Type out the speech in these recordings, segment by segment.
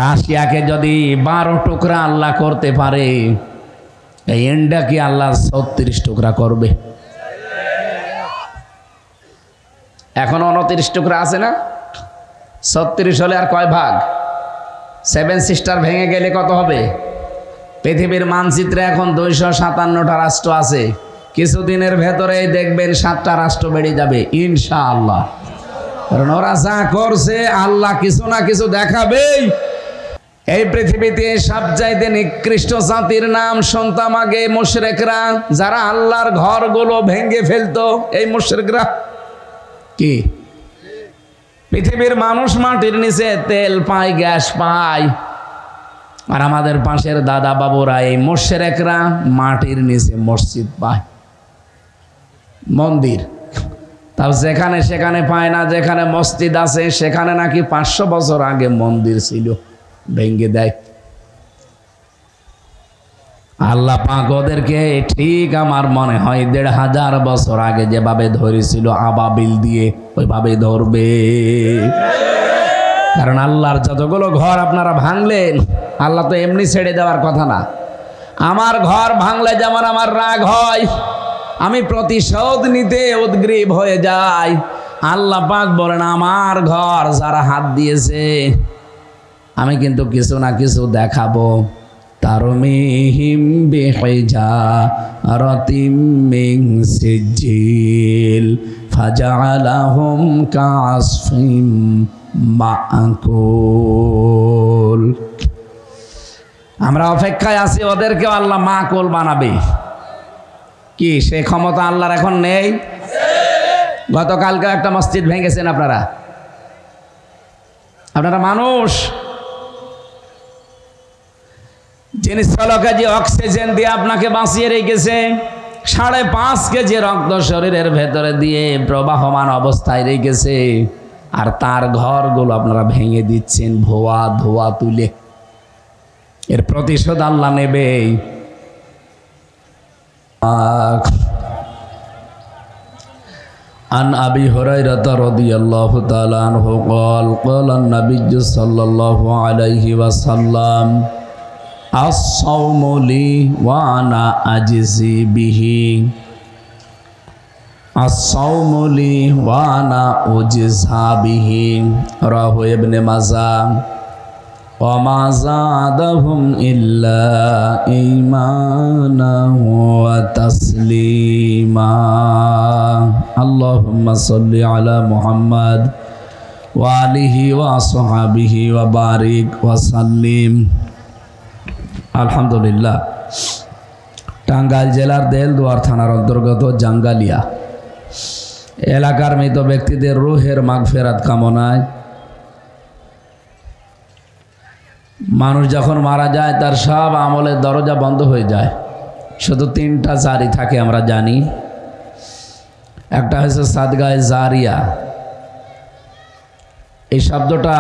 রাশিয়াকে যদি 12 টুকরা আল্লাহ করতে পারে, এই ইন্ডিয়া কি আল্লাহ 36 টুকরা করবে? এখন 29 টুকরা আছে না? 36 হলে আর কয় ভাগ? 7 সিস্টার ভেঙে গেলে কত হবে? পৃথিবীর মানচিত্রে এখন 257টা রাষ্ট্র আছে। কিছুদিনের ভেতরেই দেখবেন 7টা রাষ্ট্র বেড়ে যাবে ইনশাআল্লাহ। কারণ ওরা যা করছে আল্লাহ কিছু না কিছু দেখাবেই। এই পৃথিবীতে সবচাইতে নিকৃষ্ট জাতির নাম শুনতাম আগে মুশরিকরা, যারা আল্লাহর ঘরগুলো ভেঙে ফেলতো। এই মুশরিকরা কি? পৃথিবীর মানুষ মাটির নিচে তেল পায়, গ্যাস পায়, আর আমাদের পাশের দাদা বাবুরা এই মুশরিকরা মাটির নিচে মসজিদ পায়, মন্দির। তাও যেখানে সেখানে পায় না। যেখানে মসজিদ আছে সেখানে নাকি 500 বছর আগে মন্দির ছিল, ভেঙে দেয়। আল্লাহ পাক ওদেরকে ঠিক আমার মনে হয় 1500 বছর আগে যেভাবে ধরেছিল আবাবিল দিয়ে, ওইভাবে ধরবে। কারণ আল্লাহর যতগুলো ঘর আপনারা ভাঙলেন, আল্লাহ তো এমনি ছেড়ে দেওয়ার কথা না। আমার ঘর ভাঙলে যেমন আমার রাগ হয়, আমি প্রতিশোধ নিতে উদ্গ্রীব হয়ে যাই, আল্লাহ পাক বলেন আমার ঘর যারা হাত দিয়েছে আমি কিন্তু কিছু না কিছু দেখাবো। তারমিহিম বিহিজারাতিম মিন সিজিল ফাজআলাহুম কাসফিম মাকুল। আমরা অপেক্ষায় আছি ওদেরকে আল্লাহ মাকুল বানাবে। কি সে ক্ষমতা আল্লাহর এখন নেই? গতকালকে একটা মসজিদ ভেঙেছেন আপনারা মানুষ। যিনি 16 কেজি অক্সিজেন দিয়ে আপনাকে বাঁচিয়ে রেখেছে, 5.5 কেজি রক্ত শরীরের ভেতরে দিয়ে প্রবাহমান অবস্থায় রেখেছে, আর তার ঘরগুলো আপনারা ভেঙে দিচ্ছেন ধোয়া ধোয়া তুলে। এর প্রতিশোধ আল্লাহ নেবে। عن أبي هريرة رضي الله تعالى عنه قال قال النبي صلى الله عليه وسلم الصوم لي وأنا أجزي به الصوم لي وأنا أجزى به رواه ابن ماجه وما زادهم إلا إيمانا وتسليما اللهم صل على محمد وآله وصحبه وبارك وسلم। আলহামদুলিল্লাহ। টাঙ্গাইল জেলার দেলদুয়ার থানার অন্তর্গত জাঙ্গালিয়া এলাকার মৃত ব্যক্তিদের রুহের মাগফিরাত কামনায় মানুষ যখন মারা যায় তার সব আমলের দরজা বন্ধ হয়ে যায়, শুধু 3টা জারি থাকে আমরা জানি। একটা হচ্ছে সাদগায়ে জারিয়া। এই শব্দটা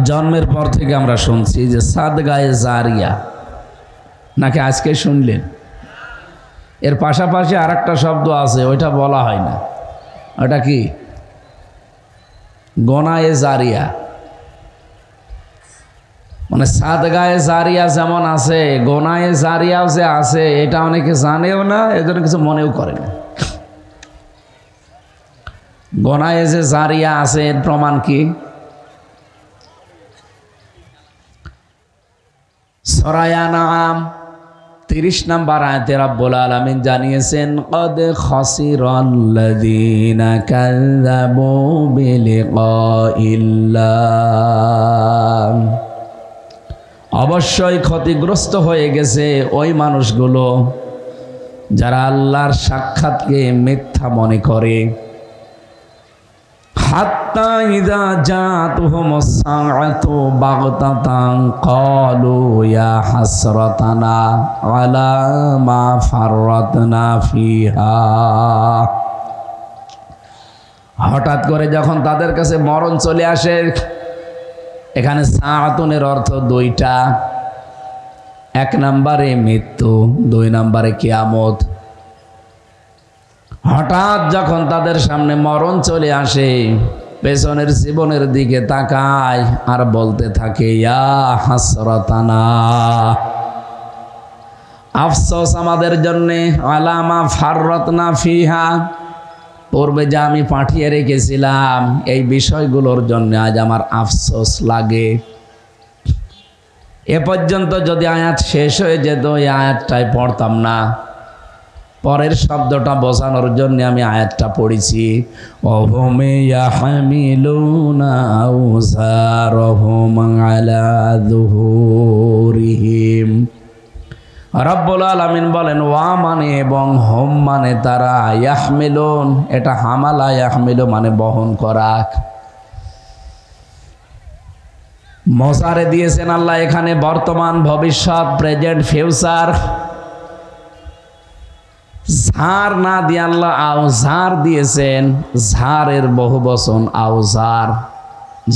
জন্মের পর থেকে আমরা শুনছি যে সাদগায়ে জারিয়া, নাকি আজকে শুনলেন? এর পাশাপাশি আরেকটা শব্দ আছে, ওইটা বলা হয় না। ওটা কি? গোনায়ে জারিয়া। মানে সাদগায়ে জারিয়া যেমন আছে, গোনায়ে জারিয়াও যে আছে, এটা অনেকে জানেও না, এজন্য কিছু মনেও করে না। গোনায়ে যে জারিয়া আছে এর প্রমাণ কি? সূরা আনআম 30 নম্বর আয়াতে রব্বুল আলামিন জানিয়েছেন কদ খাসিরাল্লাযীনা কাযযাবু বিলিকাইল্লাহ, অবশ্যই ক্ষতিগ্রস্ত হয়ে গেছে ওই মানুষগুলো যারা আল্লাহর সাক্ষাৎকে মিথ্যা মনে করে। হাত্তা ইযা জাতুহুমুস সাআতু বাগতাতান ক্বালু ইয়া হাসরাতানা আলা মা ফাররাতনা ফিহা, হঠাৎ করে যখন তাদের কাছে মরণ চলে আসে। এখানে সাআতুনের অর্থ 2টা, 1 নম্বরে মৃত্যু, 2 নম্বরে কিয়ামত। হঠাৎ যখন তাদের সামনে মরণ চলে আসে, পেছনের জীবনের দিকে তাকায় আর বলতে থাকে ইয়া হাসরাতানা, আফসোস আমাদের জন্যে, আলামা ফাররাতনা ফিহা, পূর্বে যা আমি পাঠিয়ে রেখেছিলাম এই বিষয়গুলোর জন্য আজ আমার আফসোস লাগে। এ পর্যন্ত যদি আয়াত শেষ হয়ে যেত এই আয়াতটাই পড়তাম না। পরের শব্দটা বোঝানোর জন্য আমি আয়াতটা পড়েছি। ওহুম ইয়াহমিলুনা আওযারহুম আলা যুহুরিহিম। রব্বুল আলামিন বলেন ওয়া মানে এবং হোম মানে তারা, ইয়াহমিলুন এটা হামালা, ইয়াহমিলু মানে বহন করা। মোসারে দিয়েছেন আল্লাহ এখানে বর্তমান, ভবিষ্যৎ, প্রেজেন্ট, ফিউচার। ঝার না দিয়ে আল্লাহ আওজার দিয়েছেন। ঝারের বহু বচন আওজার।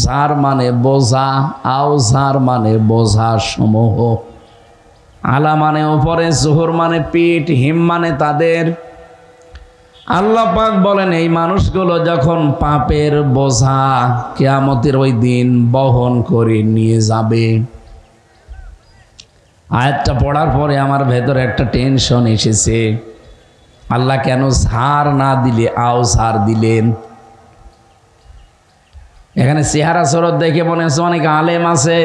ঝার মানে বোঝা, আওজার মানে বোঝা সমূহ। আলা মানে উপরে, জুহুর মানে পিঠ, হিম মানে তাদের। আল্লাহ পাক বলেন এই মানুষগুলো যখন পাপের বোঝা কিয়ামতের ওই দিন বহন করে নিয়ে যাবে। আয়াতটা পড়ার পরে আমার ভেতরে একটা টেনশন এসেছে, আল্লাহ কেন ঝার না দিলে আওজার দিলেন? এখানে চেহারা সুরত দেখে মনে হচ্ছে অনেক আলেম আছে,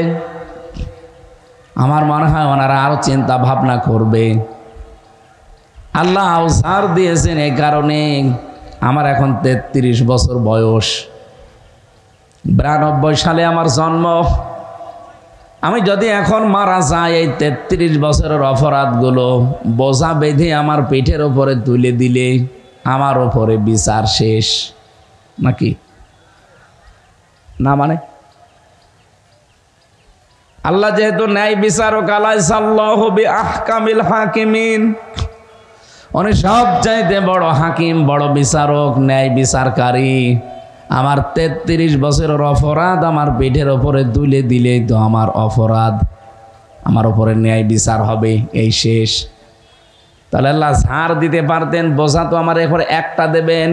আমার মনে হয় ওনারা আরো চিন্তা ভাবনা করবে। আল্লাহ আওজার দিয়েছেন এই কারণে, আমার এখন 33 বছর বয়স, 92 সালে আমার জন্ম। আমি যদি এখন মারা যাই এই 33 বছরের অপরাধগুলো বোঝা বেঁধে আমার পিঠের ওপরে তুলে দিলে আমার ওপরে বিচার শেষ নাকি না? মানে আল্লাহ যেহেতু ন্যায় বিচারক, আলাইসাল্লাহু বিআহকামিল হাকিমিন, উনি সবচাইতে বড় হাকিম, বড় বিচারক, ন্যায় বিচারকারী। আমার 33 বছরের অপরাধ আমার পিঠের ওপরে তুলে দিলেই তো আমার অপরাধ, আমার ওপরে ন্যায় বিচার হবে, এই শেষ। তাহলে আল্লাহ ঝাড় দিতে পারতেন, বোঝা তো আমার এরপরে একটা দেবেন,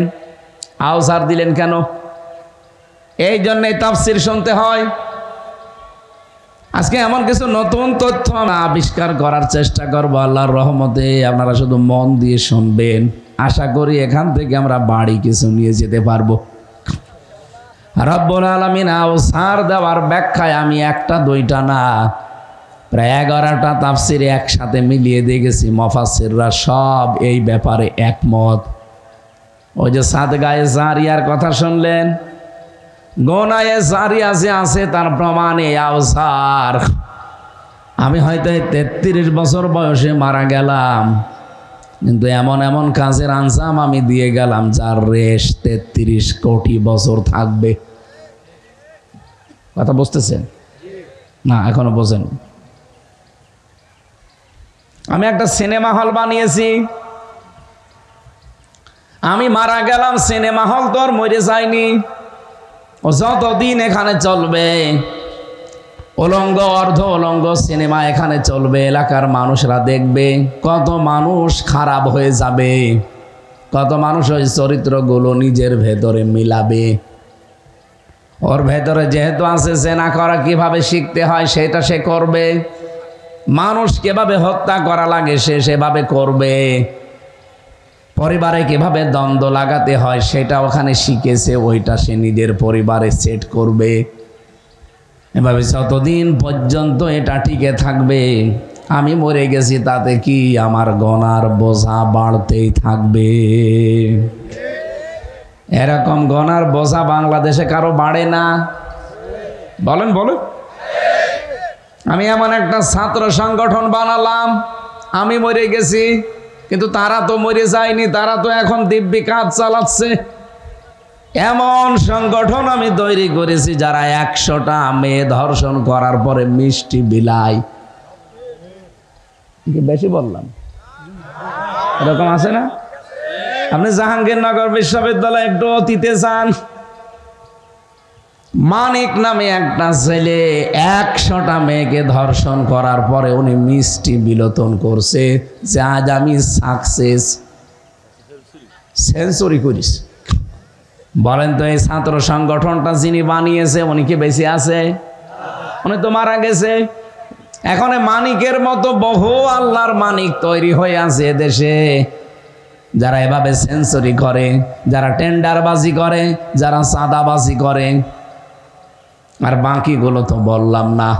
আওজার দিলেন কেন? এই জন্যই তাফসীর শুনতে হয়। আজকে এমন কিছু নতুন তথ্য আমরা আবিষ্কার করার চেষ্টা করবো আল্লাহর রহমতে। আপনারা শুধু মন দিয়ে শুনবেন, আশা করি এখান থেকে আমরা বাড়ি কিছু নিয়ে যেতে পারবো। রব্বুল আলামিন আওসার দেওয়ার ব্যাখ্যায় আমি একটা দুইটা না, প্রায় 11টা তাফসীর একসাথে মিলিয়ে দেখেছি। মুফাসসিররা সব এই ব্যাপারে একমত। ওই যে সাদগায়ে জারিয়ার কথা শুনলেন, গোনায়ে জারিয়া যে আছে তার প্রমাণে আওসার। আমি হয়তো 33 বছর বয়সে মারা গেলাম, কিন্তু এমন এমন কাজের আঞ্জাম আমি দিয়ে গেলাম যার রেশ 33 কোটি বছর থাকবে। কথা বুঝতেছেন না? এখনো বোঝেন? আমি একটা সিনেমা হল বানিয়েছি। আমি মারা গেলাম, সিনেমা হল তো আর মরে যায়নি, ও যতদিন এখানে চলবে উলঙ্গ অর্ধ উলঙ্গ সিনেমা এখানে চলবে, এলাকার মানুষরা দেখবে। কত মানুষ খারাপ হয়ে যাবে, কত মানুষ ওই চরিত্রগুলো নিজের ভেতরে মিলাবে। ওর ভেতরে যেহেতু আছে জেনা করা কিভাবে শিখতে হয় সেটা সে করবে, মানুষ কিভাবে হত্যা করা লাগে সে সেভাবে করবে, পরিবারে কিভাবে দ্বন্দ্ব লাগাতে হয় সেটা ওখানে শিখেছে, ওইটা সে নিজের পরিবারে সেট করবে। এভাবে যতদিন পর্যন্ত এটা টিকে থাকবে, আমি মরে গেছি তাতে কি, আমার গনার বোঝা বাড়তেই থাকবে। এরকম গনার বোঝা বাংলাদেশে কারো বাড়ে না? বলেন বলেন। আমি এমন একটা ছাত্র সংগঠন বানালাম, আমি মরে গেছি কিন্তু তারা তো মরে যায়নি, তারা তো এখন দিব্যি কাজ চালাচ্ছে। এমন সংগঠন আমি তৈরি করেছি যারা 100টা মেয়ে ধর্ষণ করার পরে মিষ্টি বিলায়। বেশি বললাম? এরকম আছে না? আপনি জাহাঙ্গীরনগর বিশ্ববিদ্যালয়ে একটু অতীতে যান, মানিক নামে একটা ছেলে 100টা মেয়েকে ধর্ষণ করার পরে উনি মিষ্টি বিলোতন করছে যে আজ আমি সাকসেস, সেঞ্চুরি করিস। বলেন তো এই ছাত্র সংগঠনটা যিনি বানিয়েছে উনি কি বেঁচে আছে? উনি তো মারা গেছে। এখন মানিকের মতো বহু আল্লাহর মানিক তৈরি হয়ে আছে দেশে, যারা এভাবে সেঞ্চুরি করে, যারা টেন্ডারবাজি করে, যারা চাঁদাবাজি করে। আর বাকিগুলো তো বললাম না।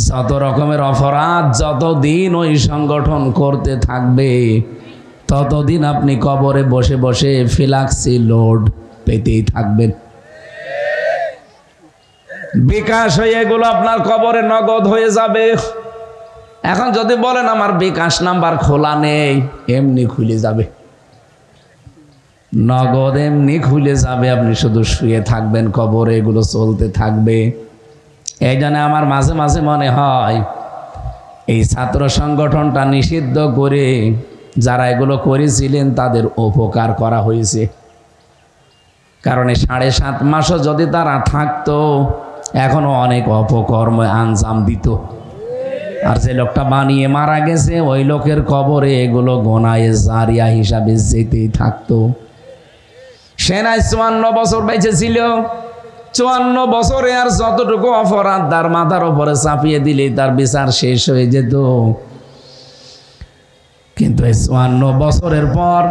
যত রকমের অপরাধ যতদিন ওই সংগঠন করতে থাকবে ততদিন আপনি কবরে বসে বসে ফিলাক্সি লোড পেতেই থাকবেন। বিকাশ হয়ে এগুলো আপনার কবরে নগদ হয়ে যাবে। এখন যদি বলেন আমার বিকাশ নাম্বার খোলা নেই, এমনি খুলে যাবে, নগদ এমনি খুলে যাবে। আপনি শুধু শুয়ে থাকবেন, কবরে এগুলো চলতে থাকবে। এই জন্য আমার মাঝে মাঝে মনে হয় এই ছাত্র সংগঠনটা নিষিদ্ধ করে যারা এগুলো করেছিলেন তাদের উপকার করা হয়েছে। কারণ 7.5 মাসও যদি তারা থাকতো এখনো অনেক অপকর্ম আঞ্জাম দিত। আর যে লোকটা বানিয়ে মারা গেছে ওই লোকের কবরে এগুলো গোনায়ে জারিয়া হিসাবে যেতেই থাকতো। সে নাই 54 বছর বেঁচে ছিল, 54 বছরে আর যতটুকু অপরাধ তার মাথার উপরে চাপিয়ে দিলেই তার বিচার শেষ হয়ে যেত। কিন্তু এই 54 বছরের পর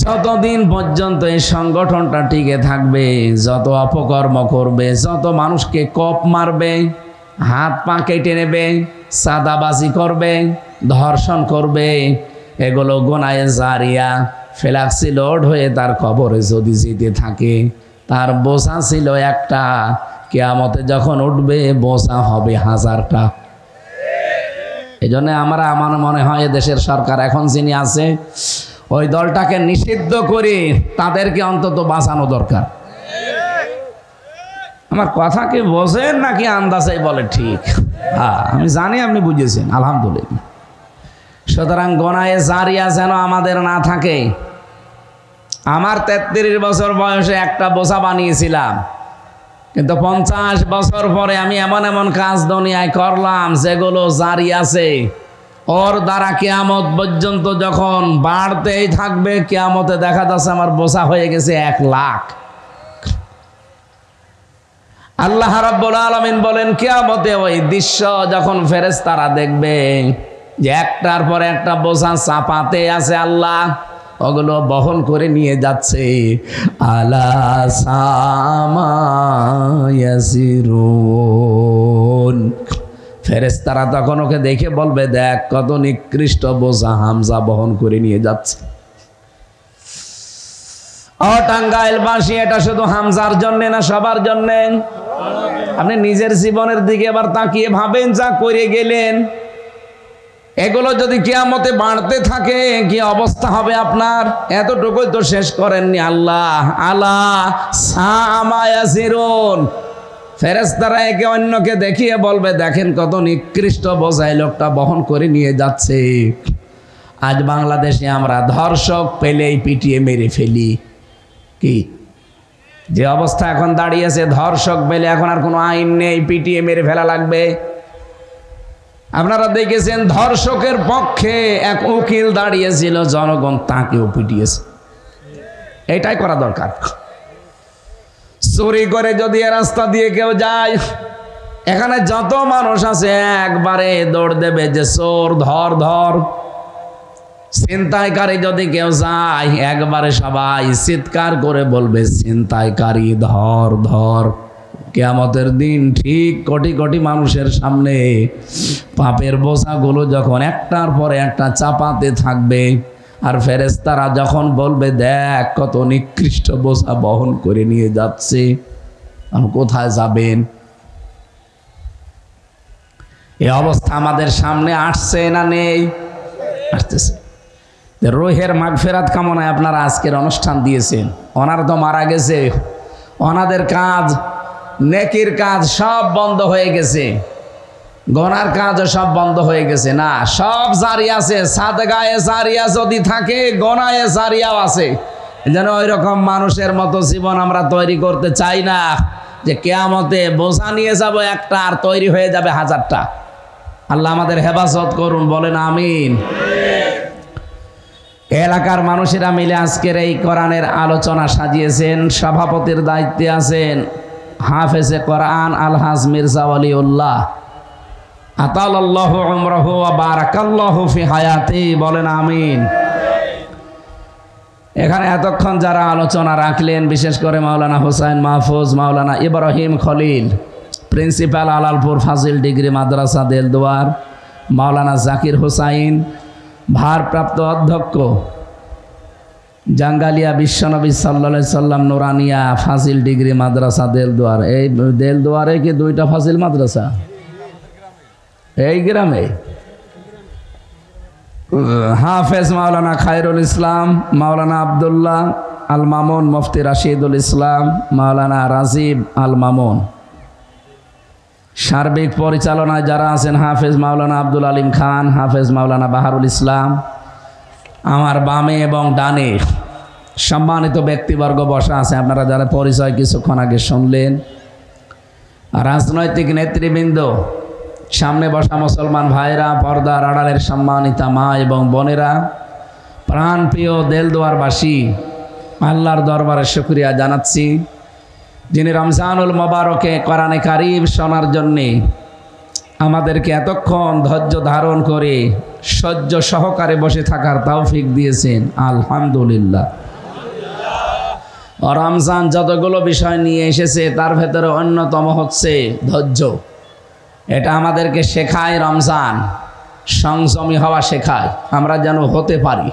যতদিন পর্যন্ত এই সংগঠনটা টিকে থাকবে, যত অপকর্ম করবে, যত মানুষকে কোপ মারবে, হাত পা কেটে নেবে, চাঁদাবাজি করবে, ধর্ষণ করবে, এগুলো গোনায়ে জারিয়া ফেলাক্সি লোড হয়ে তার কবরে যদি যেতে থাকে, তার বোঝা ছিল একটা, কিয়ামতে যখন উঠবে বোঝা হবে 1000টা। এই জন্য আমার মনে হয় দেশের সরকার এখন যিনি আছে ওই দলটাকে নিষিদ্ধ করে তাদেরকে অন্তত বাঁচানো দরকার। আমার কথা কি বোঝেন নাকি আন্দাজে বলে? ঠিক, হ্যাঁ আমি জানি আপনি বুঝেছেন, আলহামদুলিল্লাহ। সুতরাং গোনায়ে জারিয়া যেন আমাদের না থাকে। আমার 33 বছর বয়সে একটা বোঝা বানিয়েছিলাম, কিন্তু 50 বছর পরে আমি এমন এমন কাজ দুনিয়ায় করলাম যেগুলো জারি আছে, ওর দ্বারা কিয়ামত পর্যন্ত যখন বাড়তেই থাকবে, কিয়ামতে দেখা যাচ্ছে আমার বোঝা হয়ে গেছে 1 লাখ। আল্লাহ রাব্বুল আলামিন বলেন কিয়ামতে ওই দৃশ্য যখন ফেরেশতারা দেখবে যে একটার পর একটা বোঝা চাপাতে আছে, আল্লাহ ওগুলো বহন করে নিয়ে যাচ্ছে। আলা সামা ইয়াসিরুন, ফেরেশতারা তখন ওকে দেখে বলবে দেখ কত নিকৃষ্ট বোঝা হামজা বহন করে নিয়ে যাচ্ছে। ও টাঙ্গাইলবাসী, এটা শুধু হামজার জন্য না, সবার জন্য। আপনি নিজের জীবনের দিকে এবার তাকিয়ে ভাবেন, যা করে গেলেন এগুলো যদি কিয়ামতে বাড়তে থাকে কি অবস্থা হবে আপনার? এতটুকুই তো শেষ করেননি আল্লাহ। আলা সামা ইয়াসিরুন, ফেরেশতারা একে অন্যকে দেখিয়ে বলবে দেখেন কত নিকৃষ্ট বোঝাই লোকটা বহন করে নিয়ে যাচ্ছে। আজ বাংলাদেশে আমরা ধর্ষক পেলেই পিটিয়ে মেরে ফেলি। কি যে অবস্থা এখন দাঁড়িয়েছে, ধর্ষক পেলে এখন আর কোনো আইন নেই, পিটিয়ে মেরে ফেলা লাগবে। আপনারা দেখেছেন ধর্ষকের পক্ষে এক উকিল দাঁড়িয়েছিল, জনগণ তাকেও পিটিয়েছে। এটাই করা দরকার। চুরি করে যদি রাস্তা দিয়ে কেউ যায়, এখানে যত মানুষ আছে একবারে দৌড় দেবে যে চোর ধর ধর। ছিনতাইকারী যদি কেউ যায় একবারে সবাই চিৎকার করে বলবে ছিনতাইকারী ধর ধর। কিয়ামতের দিন ঠিক কোটি কোটি মানুষের সামনে পাপের বোঝাগুলো যখন একটার পরে একটা চাপাতে থাকবে, আর ফেরেশতারা যখন বলবে দেখ কত নিকৃষ্ট বোঝা বহন করে নিয়ে যাচ্ছে, আপনি কোথায় যাবেন? এই অবস্থা আমাদের সামনে আসছে না নেই? আসতেছে। রোহের মাগফিরাত কামনায় আপনারা আজকের অনুষ্ঠান দিয়েছেন। ওনার তো মারা গেছে, ওনাদের কাজ নেকির কাজ সব বন্ধ হয়ে গেছে, গোনার কাজও সব বন্ধ হয়ে গেছে। না, সব জারি আছে। সাদগায়ে জারিয়া যদি থাকে গোনায়ে জারিয়াও আছে। যেন ওই রকম মানুষের মতো জীবন আমরা তৈরি করতে চাই না যে কিয়ামতে বোঝা নিয়ে যাব একটা আর তৈরি হয়ে যাবে 1000টা। আল্লাহ আমাদের হেফাজত করুন, বলেন আমিন। এলাকার মানুষেরা মিলে আজকের এই কোরআনের আলোচনা সাজিয়েছেন। সভাপতির দায়িত্বে আছেন হাফেজে কোরআন আলহাজ মির্জা ওয়ালিউল্লাহ, আতালাল্লাহু উমরাহু ওয়া বারাকাল্লাহু ফি হায়াতি, বলেন আমিন। এখানে এতক্ষণ যারা আলোচনা রাখলেন, বিশেষ করে মাওলানা হুসাইন মাহফুজ, মাওলানা ইব্রাহিম খলিল, প্রিন্সিপাল আলালপুর ফাজিল ডিগ্রি মাদ্রাসা দেলদুয়ার, মাওলানা জাকির হুসাইন, ভারপ্রাপ্ত অধ্যক্ষ জাঙ্গালিয়া বিশ্বনবী সাল্লাল্লাহু আলাইহি সাল্লাম নুরানিয়া ফাজিল ডিগ্রি মাদ্রাসা দেলদুয়ার। এই দেলদুয়ারে কি দুইটা ফাজিল মাদ্রাসা? এই গ্রামে হাফেজ মাওলানা খায়রুল ইসলাম, মাওলানা আবদুল্লাহ আল মামুন, মুফতি রাশিদুল ইসলাম, মাওলানা রাজীব আল মামুন। সার্বিক পরিচালনায় যারা আছেন হাফেজ মাওলানা আব্দুল আলিম খান, হাফেজ মাওলানা বাহারুল ইসলাম। আমার বামে এবং ডানে সম্মানিত ব্যক্তিবর্গ বসা আছে, আপনারা যারা পরিচয় কিছুক্ষণ আগে শুনলেন। রাজনৈতিক নেতৃবৃন্দ, সামনে বসা মুসলমান ভাইরা, পর্দার আড়ালের সম্মানিতা মা এবং বোনেরা, প্রাণপ্রিয় দেলদুয়ারবাসী, আল্লাহর দরবারে শুকরিয়া জানাচ্ছি যিনি রমজানুল মোবারকে কোরআনে কারীম শোনার জন্যে আমাদেরকে এতক্ষণ ধৈর্য ধারণ করে সহ্য সহকারে বসে থাকার তৌফিক দিয়েছেন। আলহামদুলিল্লাহ। রমজান যতগুলো বিষয় নিয়ে এসেছে তার ভেতরে অন্যতম হচ্ছে ধৈর্য। এটা আমাদেরকে শেখায়, রমজান সংযমী হওয়া শেখায়, আমরা যেন হতে পারি।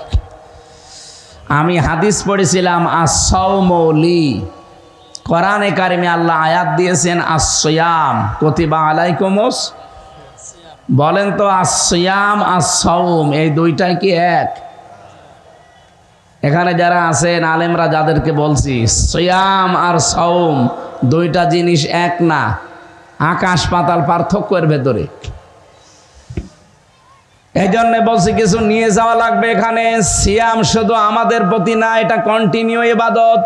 আমি হাদিস পড়েছিলাম as-sawmu li, কোরআনে কারিমে আল্লাহ আয়াত দিয়েছেন as-siyam কুতিবা আলাইকুমুস, বলেন তো as-siyam as-sawm এই দুইটাই কি এক? এখানে যারা আছেন আলেমরা যাদেরকে বলছি, সিয়াম আর সাওম দুইটা জিনিস এক না, আকাশ পাতাল পার্থক্যের ভেতরে। এই জন্য বলছি কিছু নিয়ে যাওয়া লাগবে এখানে। সিয়াম শুধু আমাদের প্রতি না, এটা কন্টিনিউ ইবাদত,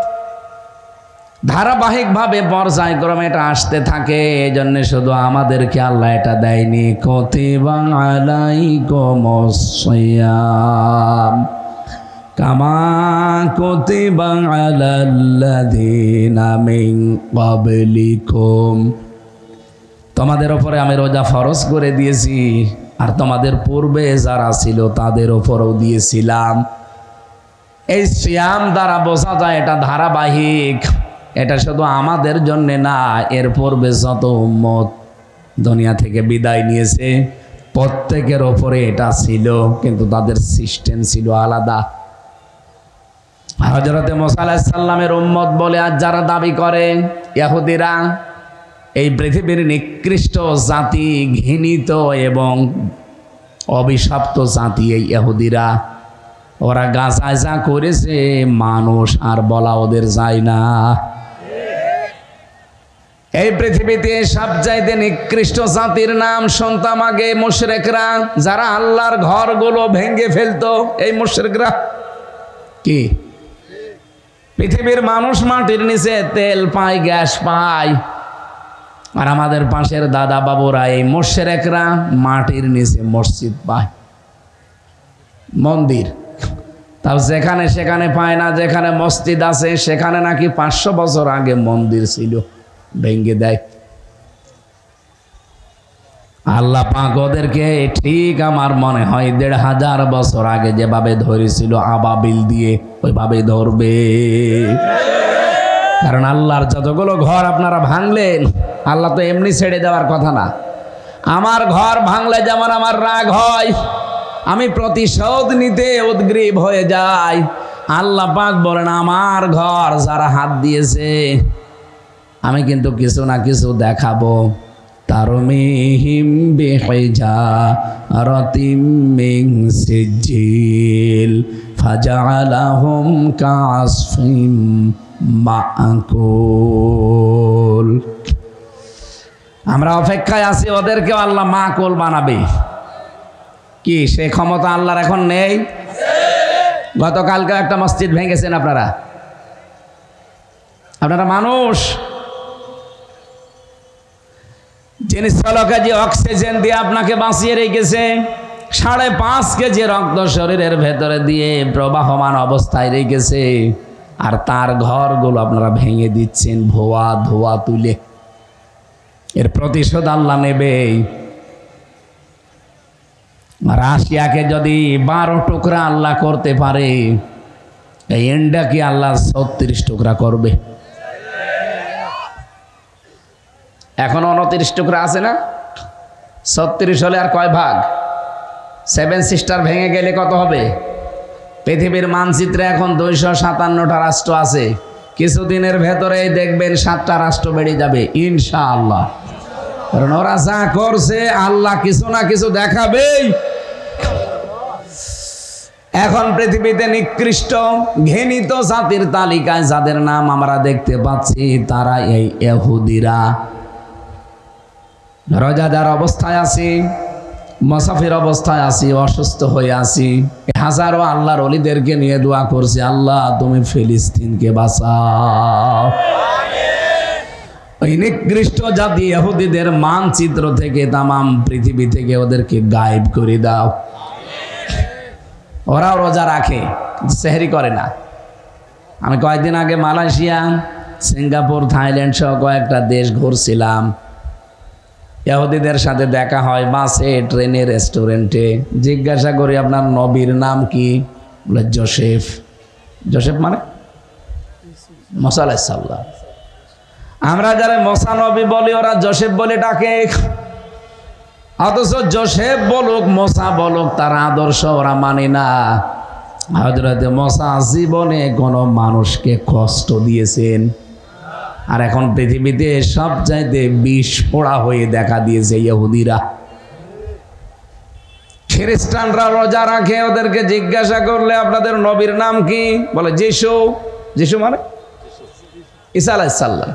ধারাবাহিকভাবে পর্যায়ক্রমে এটা আসতে থাকে। এই জন্য শুধু আমাদেরকে আল্লাহ এটা দেয়নি, কুতিবা আলাইকুমুস সিয়াম কামা কুতিবা আলাল্লাযীনা মিন ক্বাবলিকুম, তোমাদের উপরে আমি রোজা ফরজ করে দিয়েছি আর তোমাদের পূর্বে যারা ছিল তাদের উপরেও দিয়েছিলাম। এই সিয়াম দ্বারা বোঝা যায় এটা ধারাবাহিক, এটা শুধু আমাদের জন্য না, এর পূর্বে যত উম্মত দুনিয়া থেকে বিদায় নিয়েছে প্রত্যেকের ওপরে এটা ছিল, কিন্তু তাদের সিস্টেম ছিল আলাদা। হযরতে মুসা আলাইহিস সালামের উম্মত বলে আজ যারা দাবি করে ইহুদিরা, এই পৃথিবীর নিকৃষ্ট জাতি, ঘৃণিত এবং অভিশপ্ত জাতি এই ইহুদিরা। ওরা গাজায় যা করেছে মানুষ আর বলা ওদের যায় না। এই পৃথিবীতে সবচাইতে নিকৃষ্ট জাতির নাম শুনতাম আগে মুশরিকরা, যারা আল্লাহর ঘরগুলো ভেঙে ফেলতো। এই মুশরিকরা কি? পৃথিবীর মানুষ মাটির নিচে তেল পায়, গ্যাস পায়, আর আমাদের পাশের দাদা বাবুরা এই মুশরিকরা মাটির নিচে মসজিদ পায়, মন্দির। তাও যেখানে সেখানে পায় না, যেখানে মসজিদ আছে সেখানে নাকি 500 বছর আগে মন্দির ছিল, ভেঙে দেয়। আল্লাহ পাক ওদেরকে ঠিক আমার মনে হয় 1500 বছর আগে যেভাবে ধরেছিল আবাবিল দিয়ে, ওইভাবে ধরবে। কারণ আল্লাহর যতগুলো ঘর আপনারা ভাঙলেন, আল্লাহ তো এমনি ছেড়ে দেওয়ার কথা না। আমার ঘর ভাঙলে যেমন আমার রাগ হয়, আমি প্রতিশোধ নিতে উদ্গ্রীব হয়ে যাই, আল্লাহ পাক বলেন আমার ঘর যারা হাত দিয়েছে আমি কিন্তু কিছু না কিছু দেখাবো। তারমিহিম বিহিজারাতিম মিন সিজিল ফাজআলাহুম কাসফিম মাকুল। আমরা অপেক্ষায় আছি, ওদেরকে আল্লাহ মাকুল বানাবে। কি সে ক্ষমতা আল্লাহর এখন নেই? গতকালকে একটা মসজিদ ভেঙেছেন আপনারা মানুষ, যিনি 16 কেজি অক্সিজেন দিয়ে আপনাকে বাঁচিয়ে রেখেছে, 5.5 কেজি রক্ত শরীরের ভেতরে দিয়ে প্রবাহমান অবস্থায় রেখেছে, আর তার ঘরগুলো আপনারা ভেঙে দিচ্ছেন ধোয়া ধোয়া তুলে। এর প্রতিশোধ আল্লাহ নেবে। রাশিয়াকে যদি 12 টুকরা আল্লাহ করতে পারে, এই ইন্ডিয়াকে আল্লাহ 36 টুকরা করবে। এখনো 29 টুকরা আছে না? 36 হলে আর কয় ভাগ? 7 সিস্টার ভেঙে গেলে কত হবে? পৃথিবীর মানচিত্রে এখন 257টা রাষ্ট্র আছে। কিছুদিনের ভেতরে দেখবেন 7টা রাষ্ট্র বেড়ে যাবে ইনশাআল্লাহ। কারণ ওরা যা করছে আল্লাহ কিছু না কিছু দেখাবেই। এখন পৃথিবীতে নিকৃষ্ট ঘৃণিত জাতির তালিকায় যাদের নাম আমরা দেখতে পাচ্ছি, তারা এই ইহুদিরা। রোজাদার অবস্থায় আছি, মুসাফির অবস্থায় আছি, অসুস্থ হয়ে আছি, হাজারো আল্লাহর ওলিদেরকে নিয়ে দোয়া করছি, আল্লাহ তুমি ফিলিস্তিনকে বাঁচাও। ওই নিকৃষ্ট জাতি ইহুদিদের মানচিত্র থেকে, তামাম পৃথিবী থেকে ওদেরকে গায়েব করে দাও। ওরাও রোজা রাখে, সেহরি করে না। আমি কয়েকদিন আগে মালয়েশিয়া, সিঙ্গাপুর, থাইল্যান্ড সহ কয়েকটা দেশ ঘুরছিলাম। ইহুদিদের সাথে দেখা হয় বাসে, ট্রেনে, রেস্টুরেন্টে। জিজ্ঞাসা করি আপনার নবীর নাম কি? বলে জোসেফ। জোসেফ মানে মুসা আলাইহিস সালাম। আমরা যারা মুসা নবী বলি, ওরা জোসেফ বলে ডাকে। অথচ জোসেফ বলুক, মুসা বলুক, তার আদর্শ ওরা মানে না। হযরত মুসা জীবনে কোনো মানুষকে কষ্ট দিয়েছেন, আর এখন পৃথিবীতে সব চাইতে বিষ পোড়া হয়ে দেখা দিয়েছে ইহুদিরা। খ্রিস্টানরা রোজা রাখে, ওদেরকে জিজ্ঞাসা করলে আপনাদের নবীর নাম কি? বলে যিশু। যিশু মানে ঈসা আলাইহিস সালাম।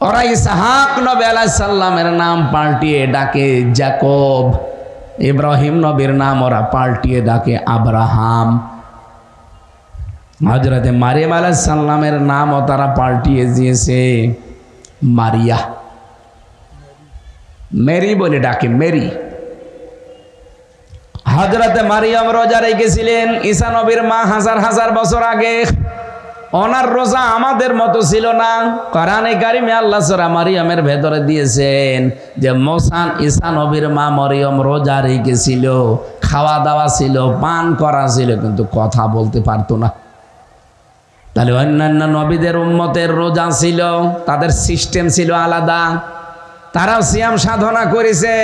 ওরা ইসহাক নবী আলাইহিস সালামের নাম পাল্টিয়ে ডাকে যাকব। ইব্রাহিম নবীর নাম ওরা পাল্টিয়ে ডাকে আব্রাহাম। হযরতে মারিয়াম আলাইহিস সালামের নামও তারা পাল্টিয়ে দিয়েছে মারিয়া। মেরি বলে ডাকে, মেরি। হযরতে মারিয়াম রোজা রেখেছিলেন ঈসা নবীর মা হাজার হাজার বছর আগে। ওনার রোজা আমাদের মতো ছিল না। কোরআনে কারিমে আল্লাহ সূরা মারিয়ামের ভেতরে দিয়েছেন যে ঈসা নবীর মা মরিয়ম রোজা রেখেছিল, খাওয়া দাওয়া ছিল, পান করা ছিল, কিন্তু কথা বলতে পারতো না। তাহলে অন্যান্য নবীদের উম্মতের রোজা ছিল, তাদের সিস্টেম ছিল আলাদা, তারাও সিয়াম সাধনা করেছে।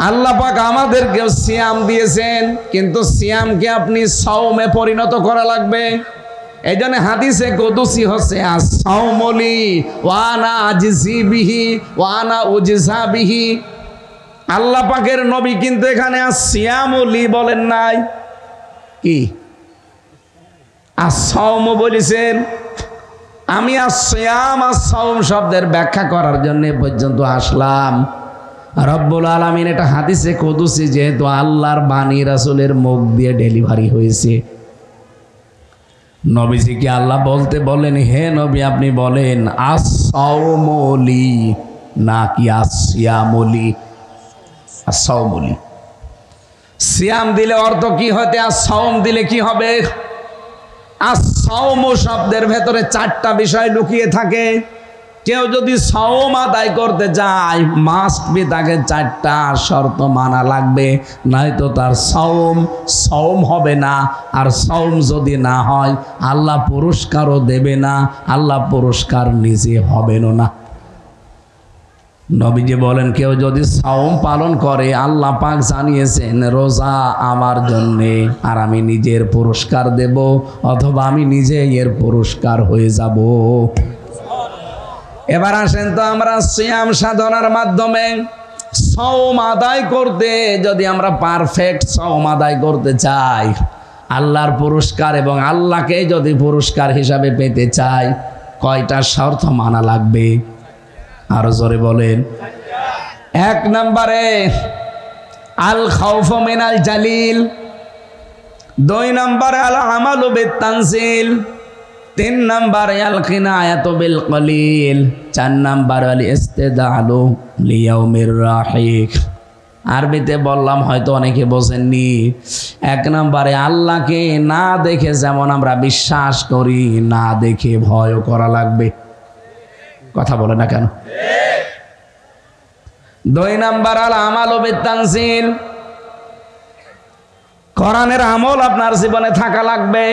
আল্লাহ পাক আমাদেরকেও সিয়াম দিয়েছেন, কিন্তু সিয়ামকে আপনি সাওমে পরিণত করা লাগবে। এই জন্য হাদিসে কুদসি হচ্ছে আস-সাওমুলি ওয়া আনা আজিজি বিহি ওয়া আনা উজজা বিহি। আল্লাহ পাকের নবী কিন্তু এখানে আস-সিয়ামুলি বলেন নাই, কি আস-সাওম বলেছেন। আমি আস-সিয়াম আস-সাওম শব্দের ব্যাখ্যা করার জন্য পর্যন্ত আসলাম। রব্বুল আলামিন এটা হাদিসে কুদসি, যেহেতু আল্লাহর বাণী রাসূলের মুখ দিয়ে ডেলিভারি হয়েছে, নবীজিকে আল্লাহ বলতে বলেন, হে নবী আপনি বলেন আস-সাওমুলি নাকি আস-সিয়ামুলি? আস-সাওমুলি। সিয়াম দিলে অর্থ কি হতে, আস-সাওম দিলে কি হবে? আস-সাওম শব্দের ভেতরে 4টা বিষয় লুকিয়ে থাকে। কেউ যদি সাওম আদায় করতে চায়, মাস্ট বি তাকে 4টা শর্ত মানা লাগবে, নয়তো তার সাওম হবে না। আর সাওম যদি না হয়, আল্লাহ পুরস্কারও দেবে না, আল্লাহ পুরস্কার নিজে হবেন না। নবীজি বলেন, কেউ যদি সাওম পালন করে, আল্লাহ পাক জানিয়েছেন রোজা আমার জন্যে, আর আমি নিজের পুরস্কার দেব, অথবা আমি নিজে এর পুরস্কার হয়ে যাব। এবার আসেন তো, আমরা সিয়াম সাধনার মাধ্যমে সাওম আদায় করতে, যদি আমরা পারফেক্ট সাওম আদায় করতে চাই, আল্লাহর পুরস্কার এবং আল্লাহকে যদি পুরস্কার হিসাবে পেতে চাই, কয়টা শর্ত মানা লাগবে? আরো জোরে বলেন। 1 নম্বরে আল খাউফু মিনাল জালিল, 2 নম্বরে আল আমালু বিত-তানজিল, 3 নম্বরে আল কিনায়াতু বিল কলিল, 4 নম্বরে আল ইস্তিদালু লিয়াউমির রাহিক। আরবিতে বললাম, হয়তো অনেকে বোঝেননি। এক নম্বরে আল্লাহকে না দেখে যেমন আমরা বিশ্বাস করি, না দেখে ভয়ও করা লাগবে। কথা বলে না কেন? দুই নাম্বার আল আমাল বিত্তানজিল, কোরআনের আমল আপনার জীবনে থাকা লাগবে।